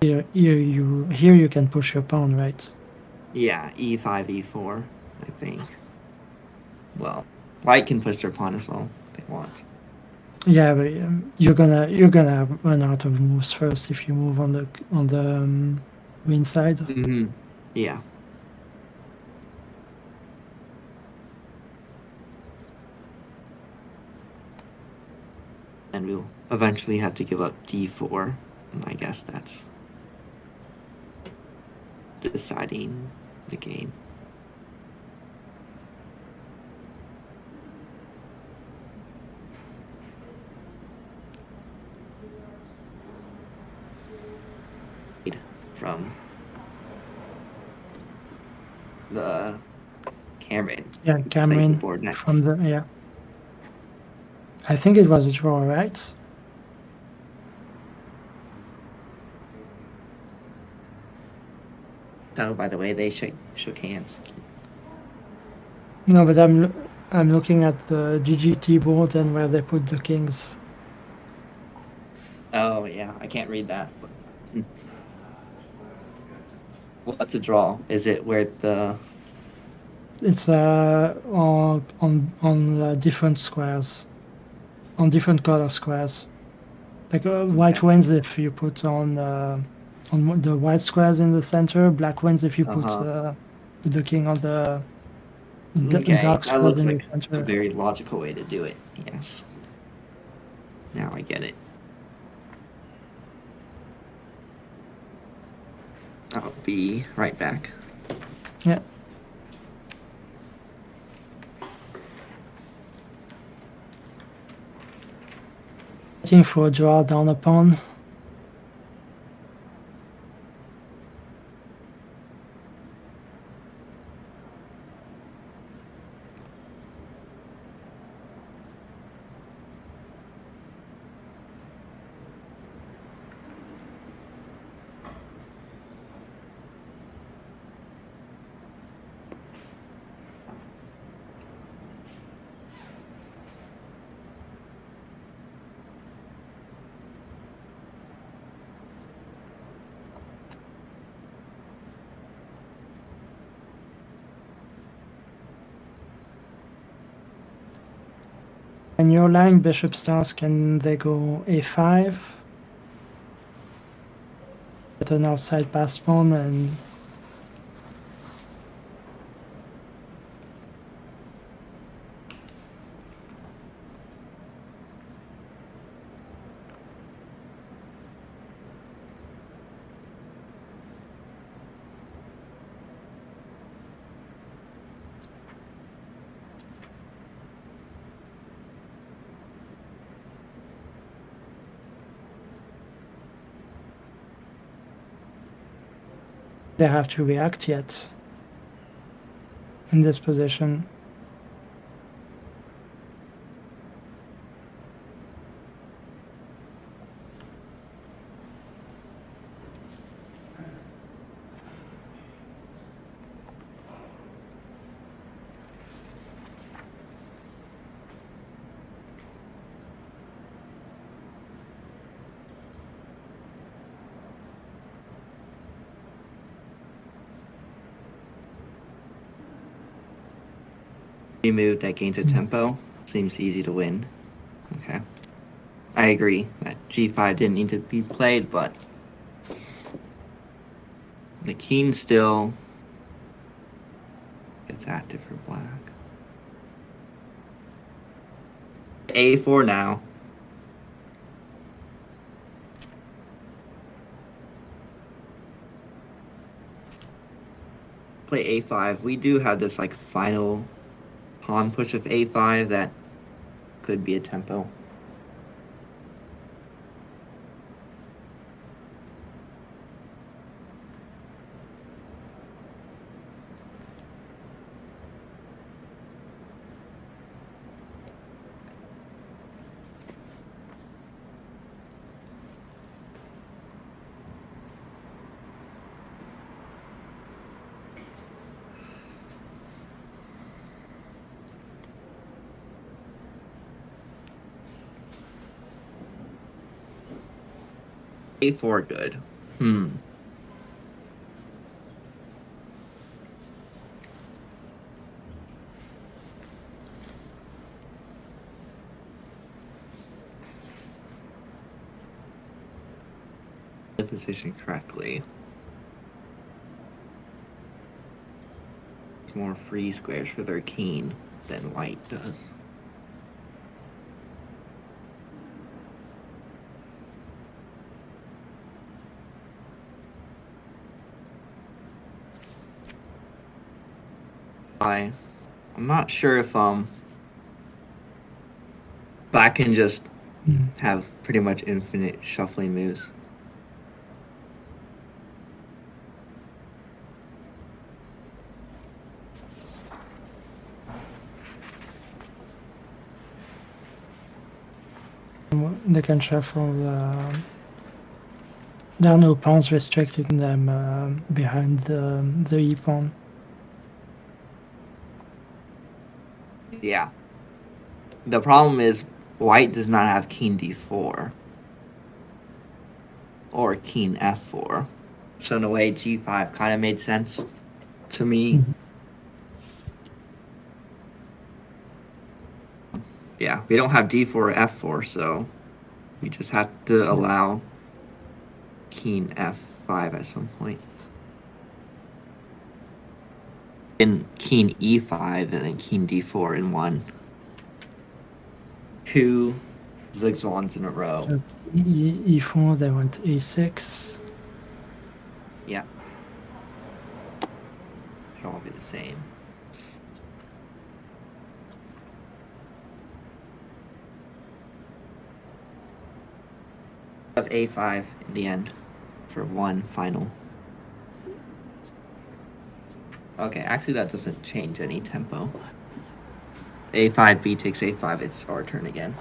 Here you can push your pawn, right? Yeah, E5, E4, I think. Well, white can push their pawn as well if they want. Yeah, but you're gonna run out of moves first if you move on the green side. Mm-hmm. Yeah. And we'll eventually have to give up D4. I guess that's deciding the game. From the Cameron. Yeah, Cameron board next. from the yeah. I think it was a draw, right? Oh, by the way, they shook hands. No, but I'm looking at the GGT board and where they put the kings. Oh yeah, I can't read that. But... What's a draw? Is it where the? It's on different squares, on different color squares. Like white wins if you put on the white squares in the center. Black wins if you put the king on the dark that looks in like the center. a very logical way to do it. Yes. Now I get it. I'll be right back. Yeah. Waiting for a draw down a pawn. When you're lying bishop stars, can they go a5? Get an outside pass pawn and they have to react yet in this position. move that gains a tempo seems easy to win. Okay. I agree that g5 didn't need to be played, but the king still gets active for black. a4 now. Play a5. We do have this like final pawn push of a5 that could be a tempo. a4 good. The position correctly. More free squares for their king than white does. I'm not sure if black can just have pretty much infinite shuffling moves. They can shuffle. There are no pawns restricting them behind the e pawn. Yeah. The problem is white does not have king d4 or king f4. So in a way, g5 kind of made sense to me. Yeah, we don't have d4 or f4, so we just have to allow king f5 at some point. And king e5 and then king d4 in one. 2 zigzags in a row. So e4, they went e6. Yeah. Should all be the same. Of a5 in the end for one final. Okay, actually that doesn't change any tempo. a5, b takes a5, it's our turn again.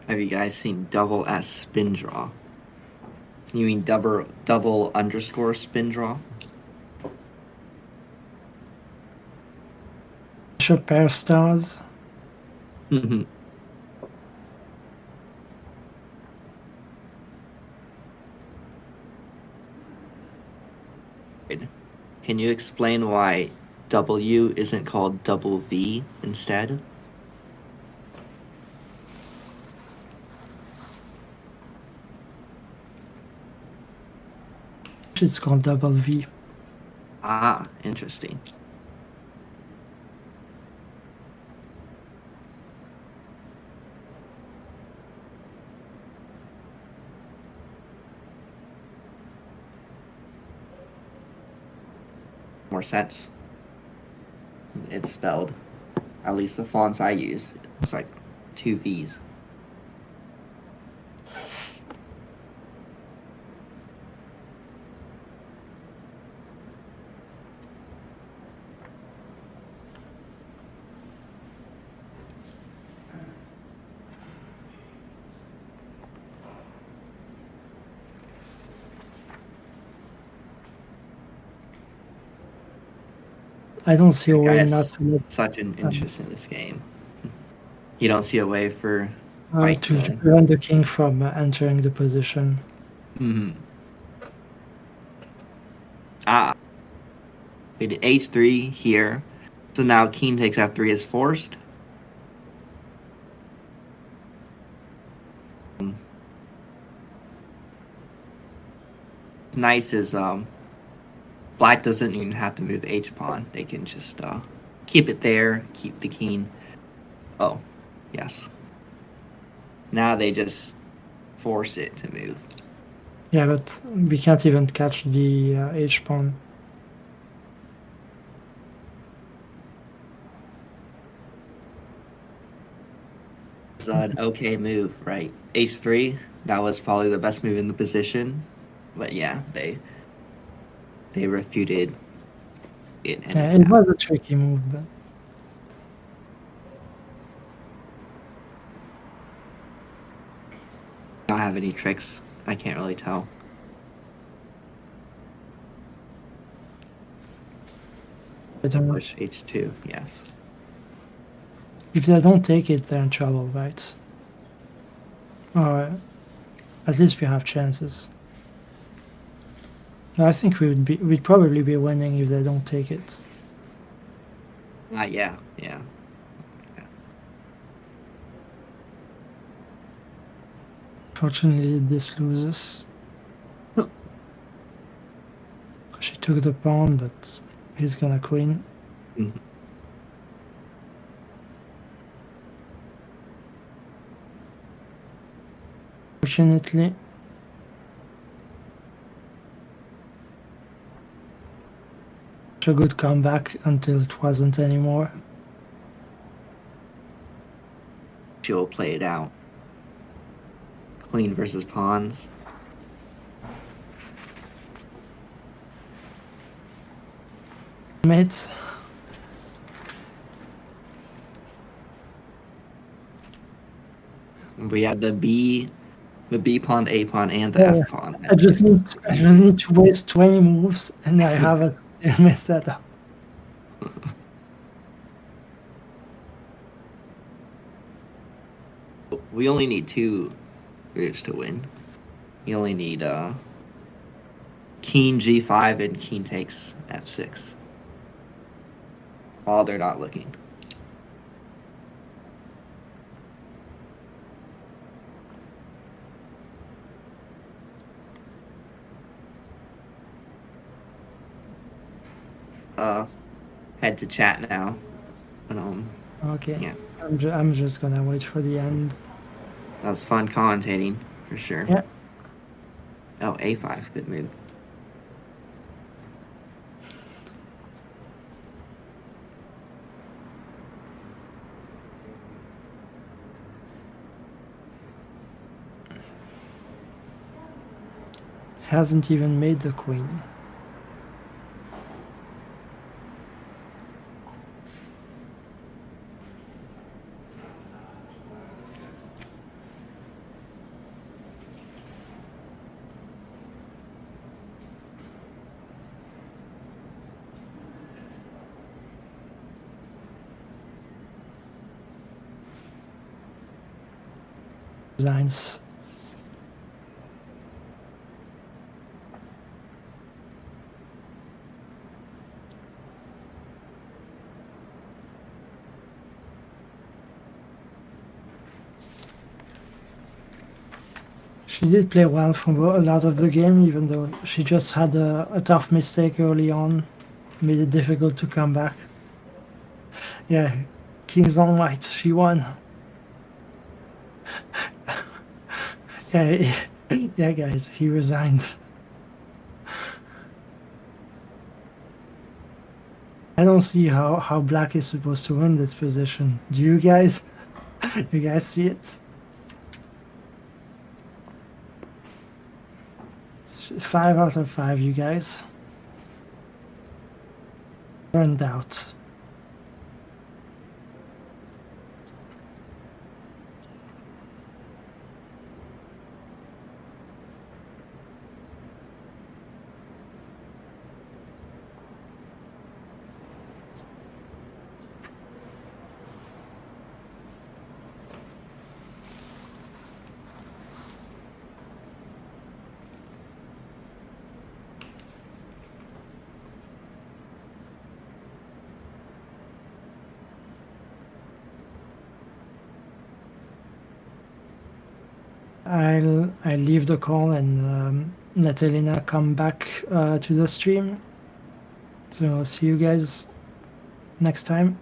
Have you guys seen double S spin draw? You mean double underscore spin draw? Bishop pair stars. Mm-hmm. Can you explain why W isn't called double V instead? It's called double V. Ah, interesting. More sense. It's spelled, at least the fonts I use, it's like 2 V's. I don't see a way Guys, not to let such an interest in this game. You don't see a way for to white to. prevent the king from entering the position. Mhm. Ah. We did h3 here. So now king takes f3 is forced. What's nice is black doesn't even have to move the h pawn. They can just keep it there, keep the king. Oh, yes. Now they just force it to move. Yeah, but we can't even catch the h pawn. It's an okay move, right? h3, that was probably the best move in the position. But yeah, they refuted it. Yeah, it was a tricky move, but don't have any tricks. I can't really tell. I don't know. Push h2, yes. If they don't take it, they're in trouble, right? Or at least we have chances. No, I think we'd probably be winning if they don't take it. Yeah. Fortunately, this loses. She took the pawn, but he's gonna queen. Mhm. Fortunately, a good comeback until it wasn't anymore. She'll play it out. Queen versus pawns. Mates. We had the B pawn, the A pawn, and the F pawn. I just need to waste 20 moves, and I have a stalemate setup. We only need 2 moves to win. You only need king g5 and king takes f6. While they're not looking. Head to chat now. Okay. Yeah. I'm just gonna wait for the end. That was fun commentating, for sure. Yeah. Oh, a5, good move. Hasn't even made the queen. Designs. She did play well for a lot of the game, even though she just had a tough mistake early on, made it difficult to come back. Yeah, Kings on White, she won. Yeah, yeah, guys, he resigned. I don't see how Black is supposed to win this position. Do you guys? You guys see it? It's 5 out of 5, you guys. Burned out. I'll leave the call and Natalina come back to the stream. So see you guys next time.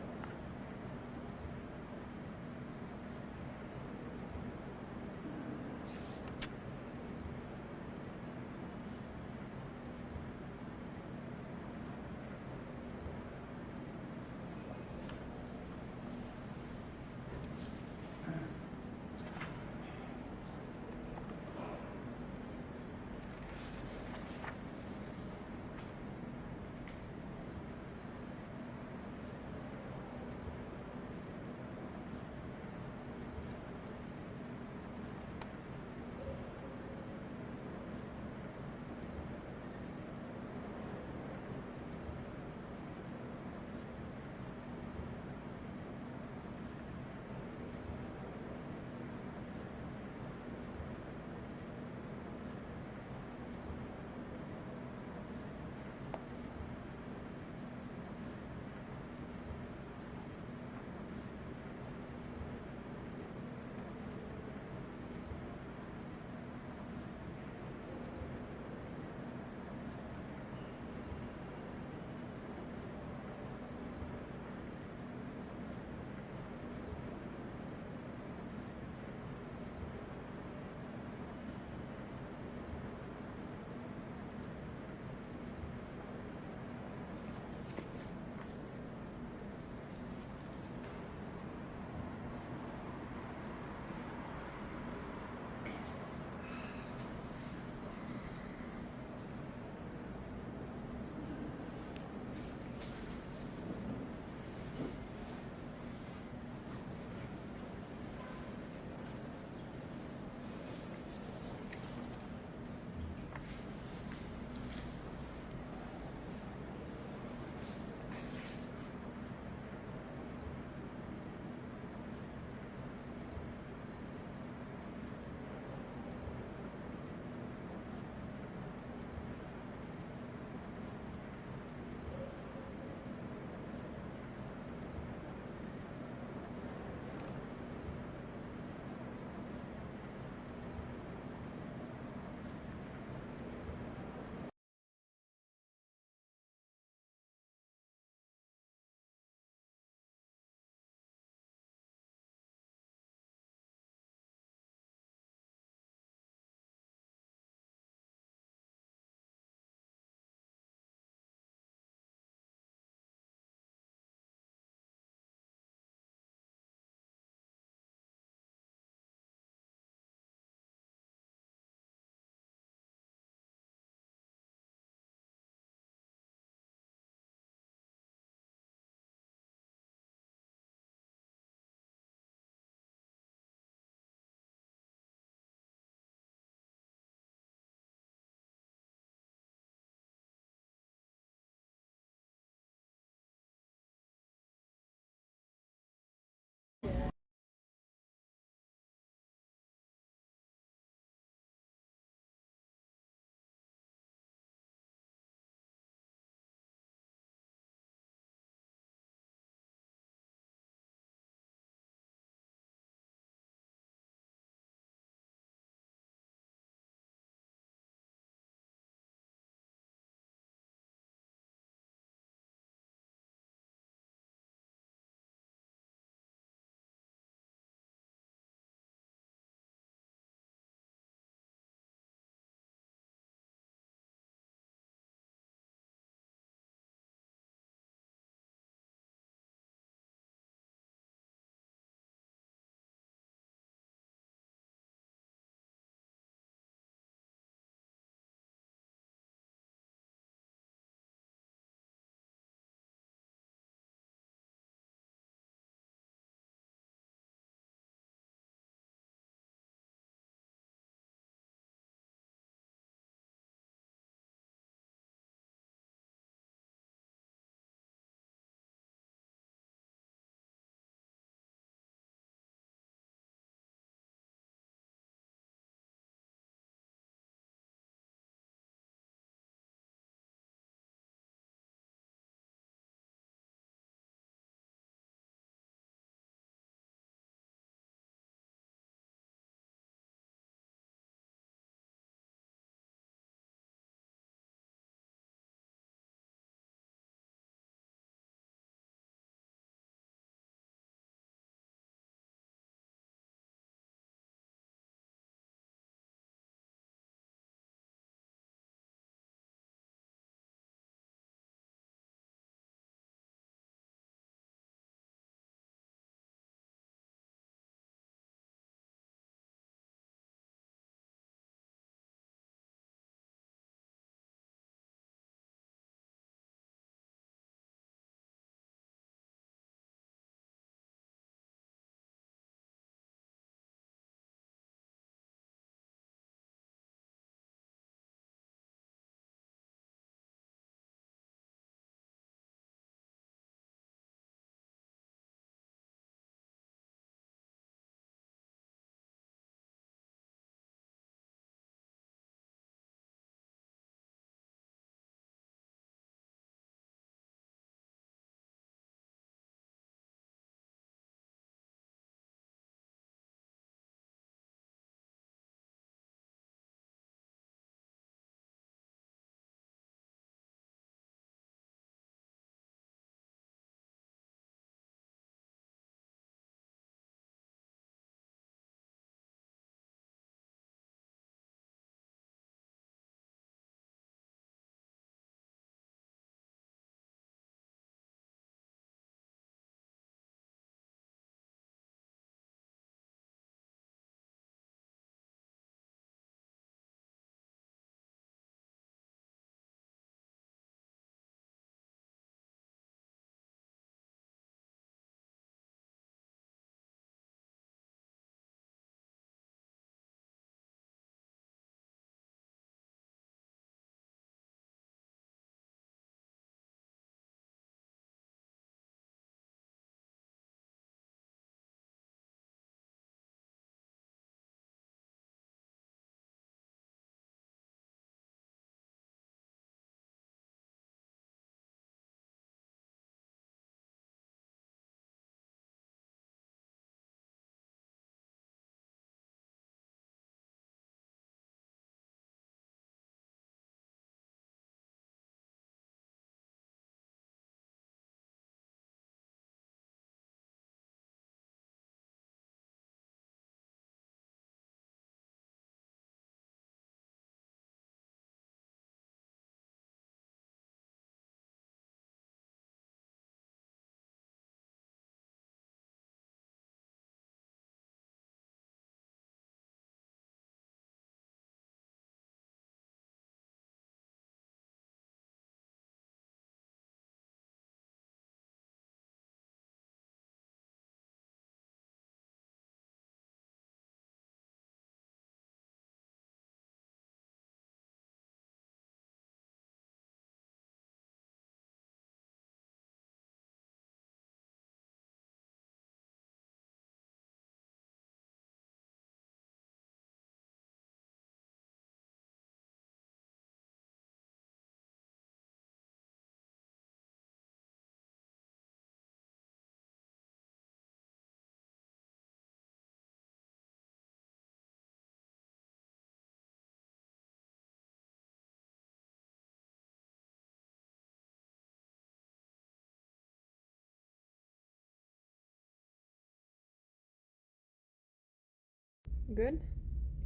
Good?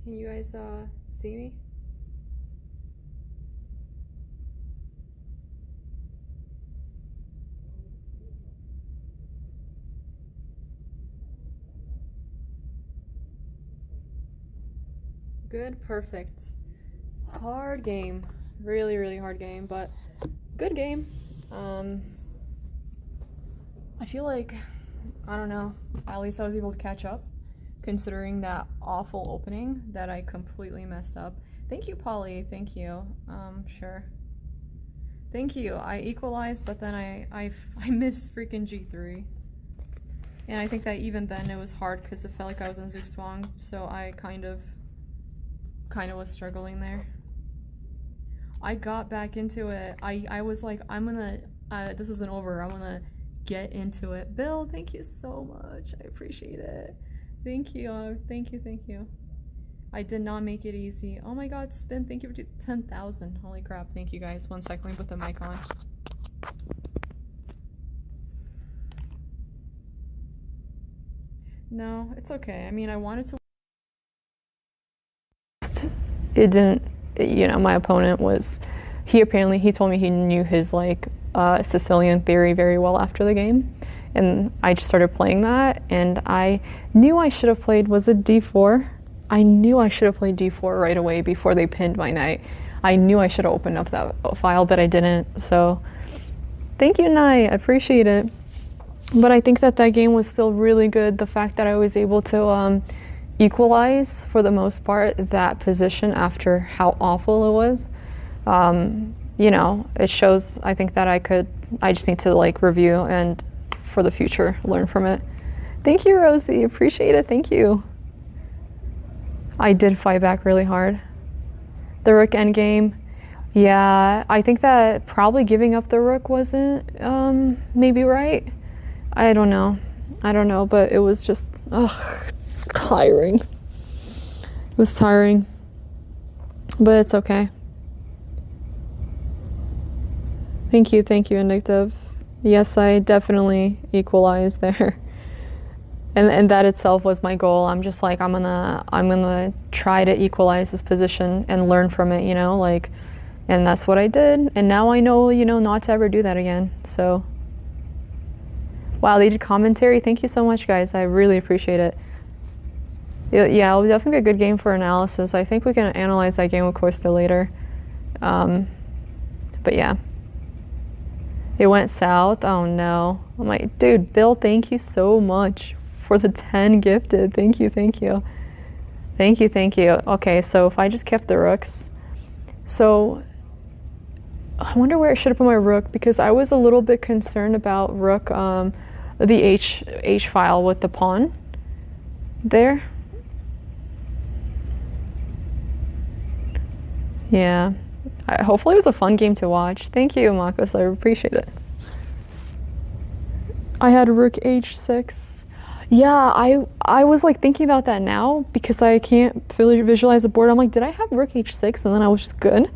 Can you guys see me? Good, perfect. Hard game. Really, really hard game, but good game. I feel like, I don't know, at least I was able to catch up, considering that awful opening that I completely messed up. Thank you, Polly. Thank you. Sure. Thank you. I equalized, but then I missed freaking G3. And I think that even then it was hard because it felt like I was in Zugzwang, so I kind of was struggling there. I got back into it. I was like, I'm gonna, this isn't over, I'm gonna get into it. Bill, thank you so much. I appreciate it. Thank you. Thank you. I did not make it easy. Oh my god, Spin, thank you for 10,000. Holy crap, thank you guys. 1 second, let me put the mic on. No, it's okay. I mean, I wanted to. It didn't, you know, my opponent was, he told me he knew his like Sicilian theory very well after the game. And I just started playing that, and I knew I should have played, was it D4? I knew I should have played D4 right away before they pinned my knight. I knew I should have opened up that file, but I didn't. So thank you, Knight. I appreciate it. But I think that game was still really good. The fact that I was able to equalize, for the most part, that position after how awful it was. You know, it shows, I think that I just need to like review and for the future, learn from it. Thank you, Rosie. Appreciate it. Thank you. I did fight back really hard. The rook endgame. Yeah, I think that probably giving up the rook wasn't maybe right. I don't know, but it was just tiring. It was tiring, but it's okay. Thank you, Indictive. Yes, I definitely equalized there. And that itself was my goal. I'm just like, I'm gonna try to equalize this position and learn from it, you know, like, and that's what I did. And now I know, you know, not to ever do that again. So, wow, they did commentary. Thank you so much, guys. I really appreciate it. Yeah, it'll definitely be a good game for analysis. I think we can analyze that game with Costa later. But yeah. It went south. Oh no. I'm like, dude, Bill, thank you so much for the 10 gifted. Thank you. Okay, so if I just kept the rooks. So I wonder where I should have put my rook, because I was a little bit concerned about rook, the H file with the pawn there. Yeah. Hopefully it was a fun game to watch. Thank you, Marcos. I appreciate it. I had rook h6. Yeah, I was like thinking about that now because I can't visualize the board. I'm like, did I have rook h6 and then I was just good?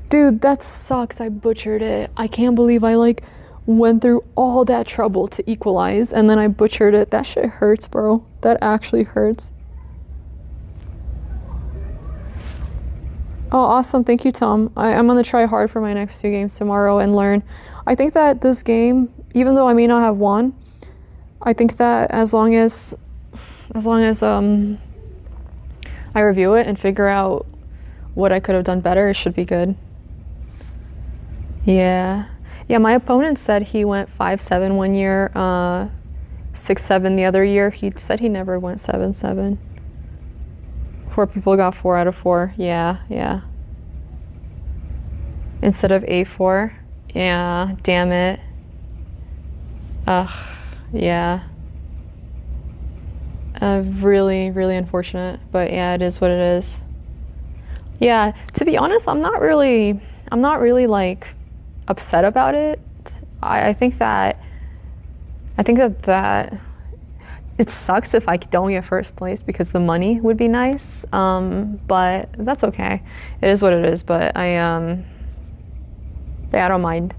Dude, that sucks. I butchered it. I can't believe I like went through all that trouble to equalize and then I butchered it. That shit hurts, bro. That actually hurts. Oh, awesome. Thank you, Tom. I'm going to try hard for my next 2 games tomorrow and learn. I think that this game, even though I may not have won, I think that as long as I review it and figure out what I could have done better, it should be good. Yeah, my opponent said he went 5-7 one year, 6-7 the other year. He said he never went 7-7. 4 people got 4 out of 4. Yeah. Instead of A4. Yeah, damn it. Ugh, yeah. Really, really unfortunate. But yeah, it is what it is. Yeah, to be honest, I'm not really like upset about it. I think that it sucks if I don't get first place because the money would be nice, but that's okay. It is what it is, but I don't mind.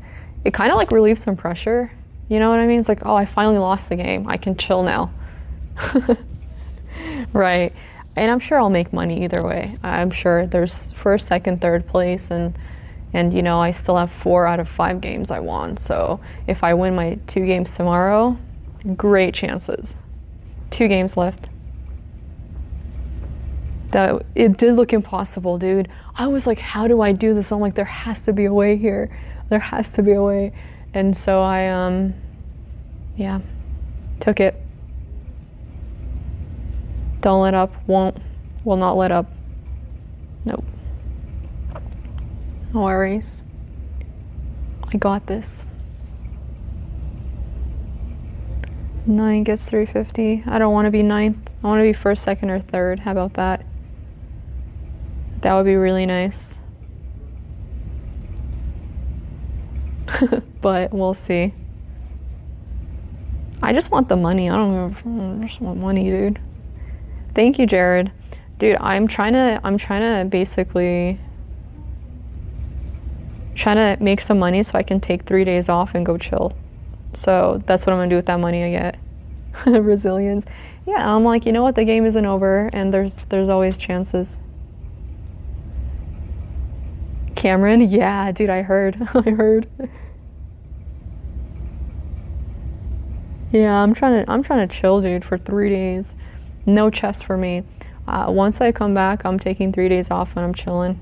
It kind of like relieves some pressure, you know what I mean? It's like, oh, I finally lost the game. I can chill now. Right. and I'm sure I'll make money either way. I'm sure there's first, second, third place, and you know, I still have 4 out of 5 games I won. So if I win my 2 games tomorrow, great chances. 2 games left. That it did look impossible, dude. I was like, how do I do this? I'm like, there has to be a way here. There has to be a way. And so I yeah, took it. Don't let up. Will not let up. Nope. No worries. I got this. 9 gets 350. I don't want to be 9th. I want to be first, second, or third. How about that? That would be really nice. But we'll see. I just want the money. I just want money, dude. Thank you, Jared. Dude, I'm trying to basically trying to make some money so I can take 3 days off and go chill. So that's what I'm gonna do with that money I get. Resilience. Yeah, I'm like, you know what, the game isn't over and there's always chances. Cameron, yeah, dude, I heard. I heard. Yeah, I'm trying to chill, dude, for 3 days. No chess for me. Once I come back, I'm taking 3 days off and I'm chilling.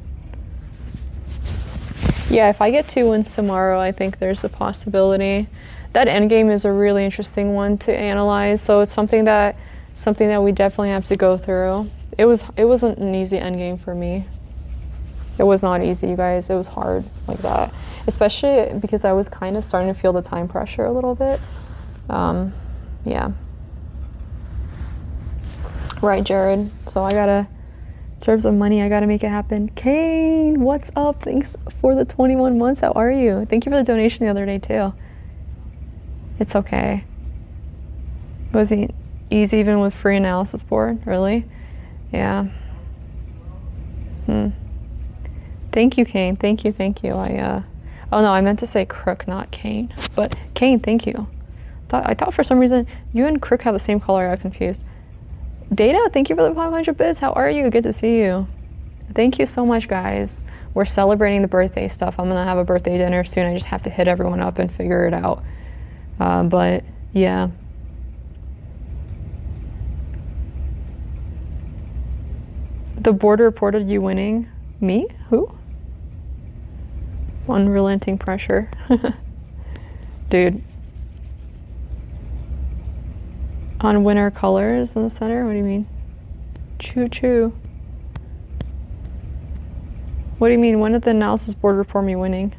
Yeah, if I get 2 wins tomorrow, I think there's a possibility. That endgame is a really interesting one to analyze. So it's something that we definitely have to go through. It wasn't an easy endgame for me. It was not easy, you guys. It was hard like that, especially because I was kind of starting to feel the time pressure a little bit. Yeah. Right, Jared. So in terms of money, I gotta make it happen. Kane, what's up? Thanks for the 21 months. How are you? Thank you for the donation the other day too. It's okay. It was easy even with free analysis board, really? Yeah. Thank you, Kane. Thank you. Oh no, I meant to say Crook, not Kane. But Kane, thank you. I thought for some reason you and Crook have the same color. I got confused. Data, thank you for the 500 bits. How are you? Good to see you. Thank you so much, guys. We're celebrating the birthday stuff. I'm gonna have a birthday dinner soon. I just have to hit everyone up and figure it out. But yeah. The board reported you winning. Me? Who? Unrelenting pressure. Dude. On winner colors in the center? What do you mean? Choo choo. What do you mean? When did the analysis board report me winning?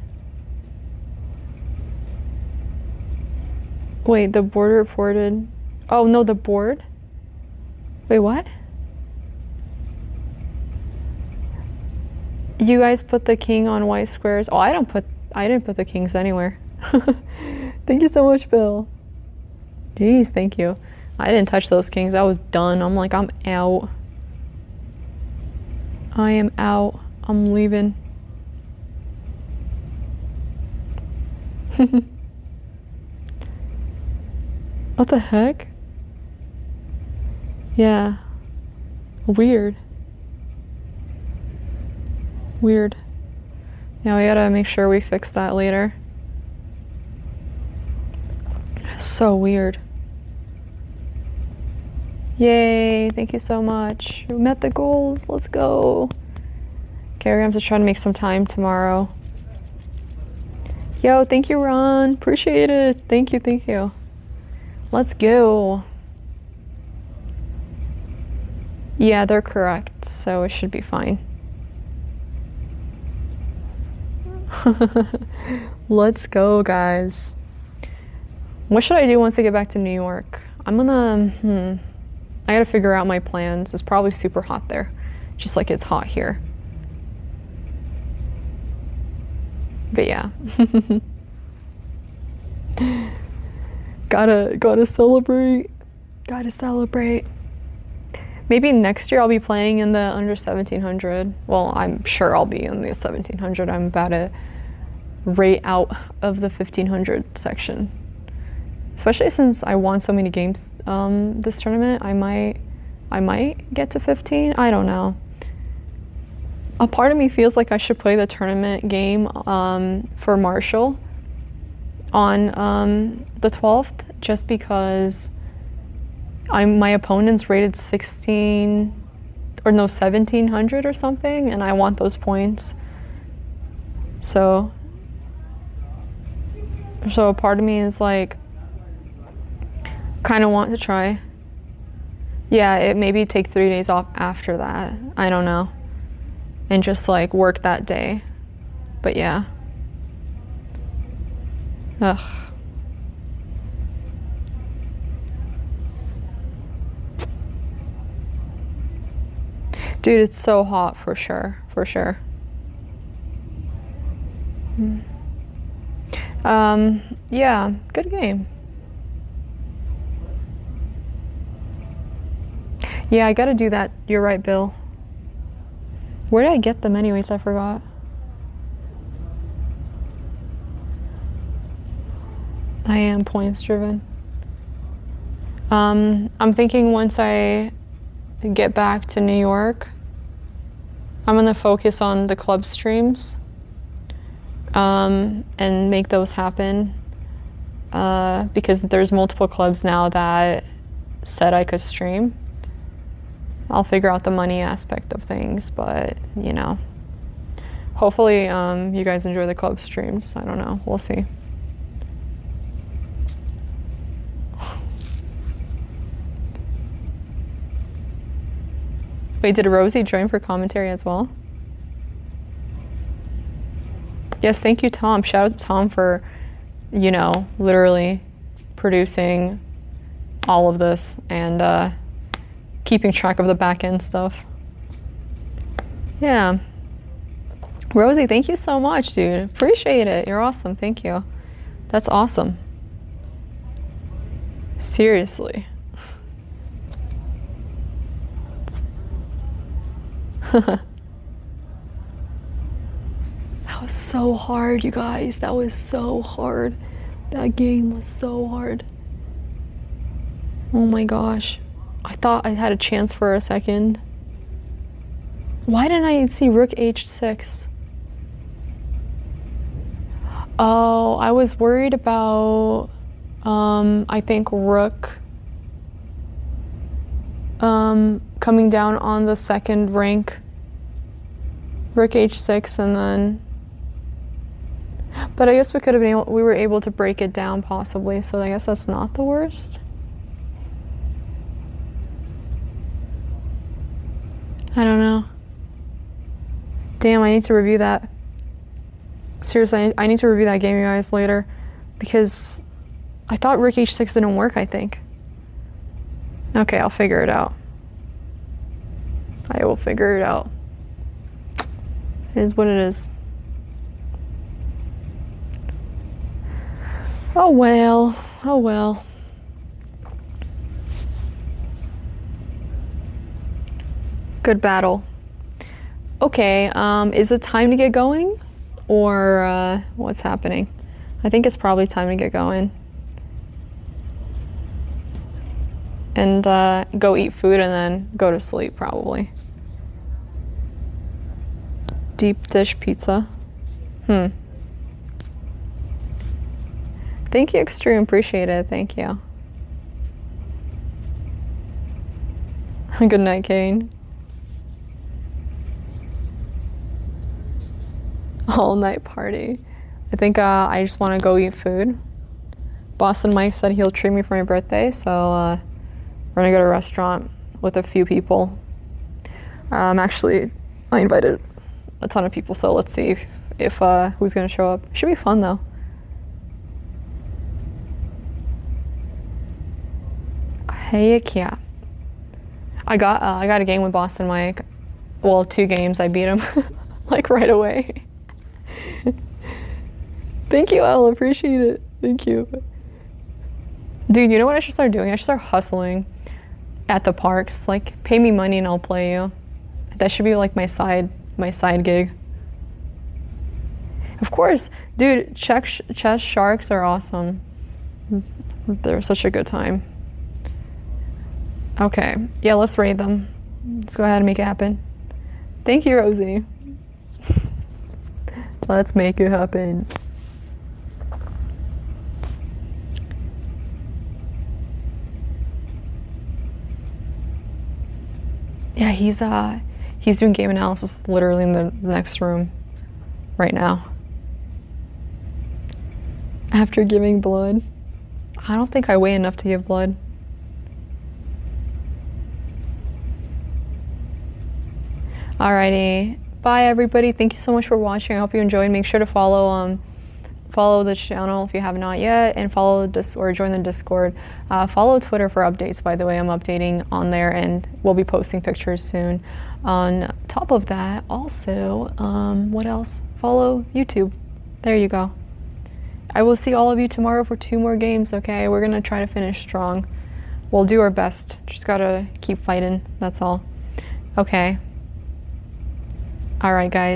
Wait, the board reported... Oh, no, the board? Wait, what? You guys put the king on white squares. Oh, I didn't put the kings anywhere. Thank you so much, Bill. Jeez, thank you. I didn't touch those kings. I was done. I'm like, I'm out. I am out. I'm leaving. What the heck? Yeah. Weird. Weird. Yeah, we gotta make sure we fix that later. So weird. Yay, thank you so much. We met the goals, let's go. Okay, we're gonna have to try to make some time tomorrow. Yo, thank you, Ron. Appreciate it. Thank you. Let's go. Yeah, they're correct, so it should be fine. Let's go, guys. What should I do once I get back to New York? I'm gonna, I gotta figure out my plans. It's probably super hot there, just like it's hot here. But yeah. Gotta celebrate. Gotta celebrate. Maybe next year I'll be playing in the under 1700. Well, I'm sure I'll be in the 1700. I'm about to rate out of the 1500 section. Especially since I won so many games this tournament, I might I might get to 15. I don't know. A part of me feels like I should play the tournament game for Marshall on the 12th, just because my opponent's rated 1700 or something, and I want those points. So a part of me is like, kind of want to try. Yeah, it maybe take 3 days off after that. I don't know. And just like work that day. But yeah. Ugh. Dude, it's so hot for sure. For sure. Yeah, good game. Yeah, I gotta do that. You're right, Bill. Where did I get them anyways? I forgot. I am points driven. I'm thinking once I get back to New York, I'm gonna focus on the club streams and make those happen because there's multiple clubs now that said I could stream. I'll figure out the money aspect of things, but you know, hopefully you guys enjoy the club streams. I don't know, we'll see. Wait, did Rosie join for commentary as well? Yes, thank you, Tom. Shout out to Tom for, you know, literally producing all of this and keeping track of the back end stuff. Yeah. Rosie, thank you so much, dude. Appreciate it. You're awesome. Thank you. That's awesome. Seriously. That was so hard, you guys. That was so hard. That game was so hard. Oh my gosh. I thought I had a chance for a second. Why didn't I see rook h6? Oh, I was worried about, I think rook coming down on the second rank. Rook h6 and then, but I guess we could have been able, we were able to break it down possibly, so I guess that's not the worst. I don't know. Damn, I need to review that. Seriously, I need to review that game, you guys, later. Because I thought rook h6 didn't work, I think. Okay, I'll figure it out. I will figure it out. It is what it is. Oh well. Oh well. Good battle. Okay, is it time to get going? Or what's happening? I think it's probably time to get going. And go eat food and then go to sleep, probably. Deep dish pizza. Thank you, Extreme. Appreciate it. Thank you. Good night, Kane. All night party. I think I just want to go eat food. Boston Mike said he'll treat me for my birthday, so we're gonna go to a restaurant with a few people. Actually, I invited a ton of people, so let's see if who's gonna show up. Should be fun though. Heck yeah. I got a game with Boston Mike. Well, 2 games. I beat him like right away. Thank you, Elle. Appreciate it. Thank you. Dude, you know what I should start doing? I should start hustling at the parks. Like, pay me money and I'll play you. That should be like my side gig. Of course, dude, chess sharks are awesome. They're such a good time. Okay. Yeah, let's raid them. Let's go ahead and make it happen. Thank you, Rosie. Let's make it happen. Yeah, he's doing game analysis literally in the next room right now. After giving blood. I don't think I weigh enough to give blood. Alrighty. Bye everybody. Thank you so much for watching. I hope you enjoyed. Make sure to follow the channel if you have not yet, and follow this or join the Discord. Follow Twitter for updates, by the way. I'm updating on there and we'll be posting pictures soon. On top of that, also, what else? Follow YouTube. There you go. I will see all of you tomorrow for 2 more games, okay? We're gonna try to finish strong. We'll do our best. Just gotta keep fighting, that's all. Okay. Alright guys.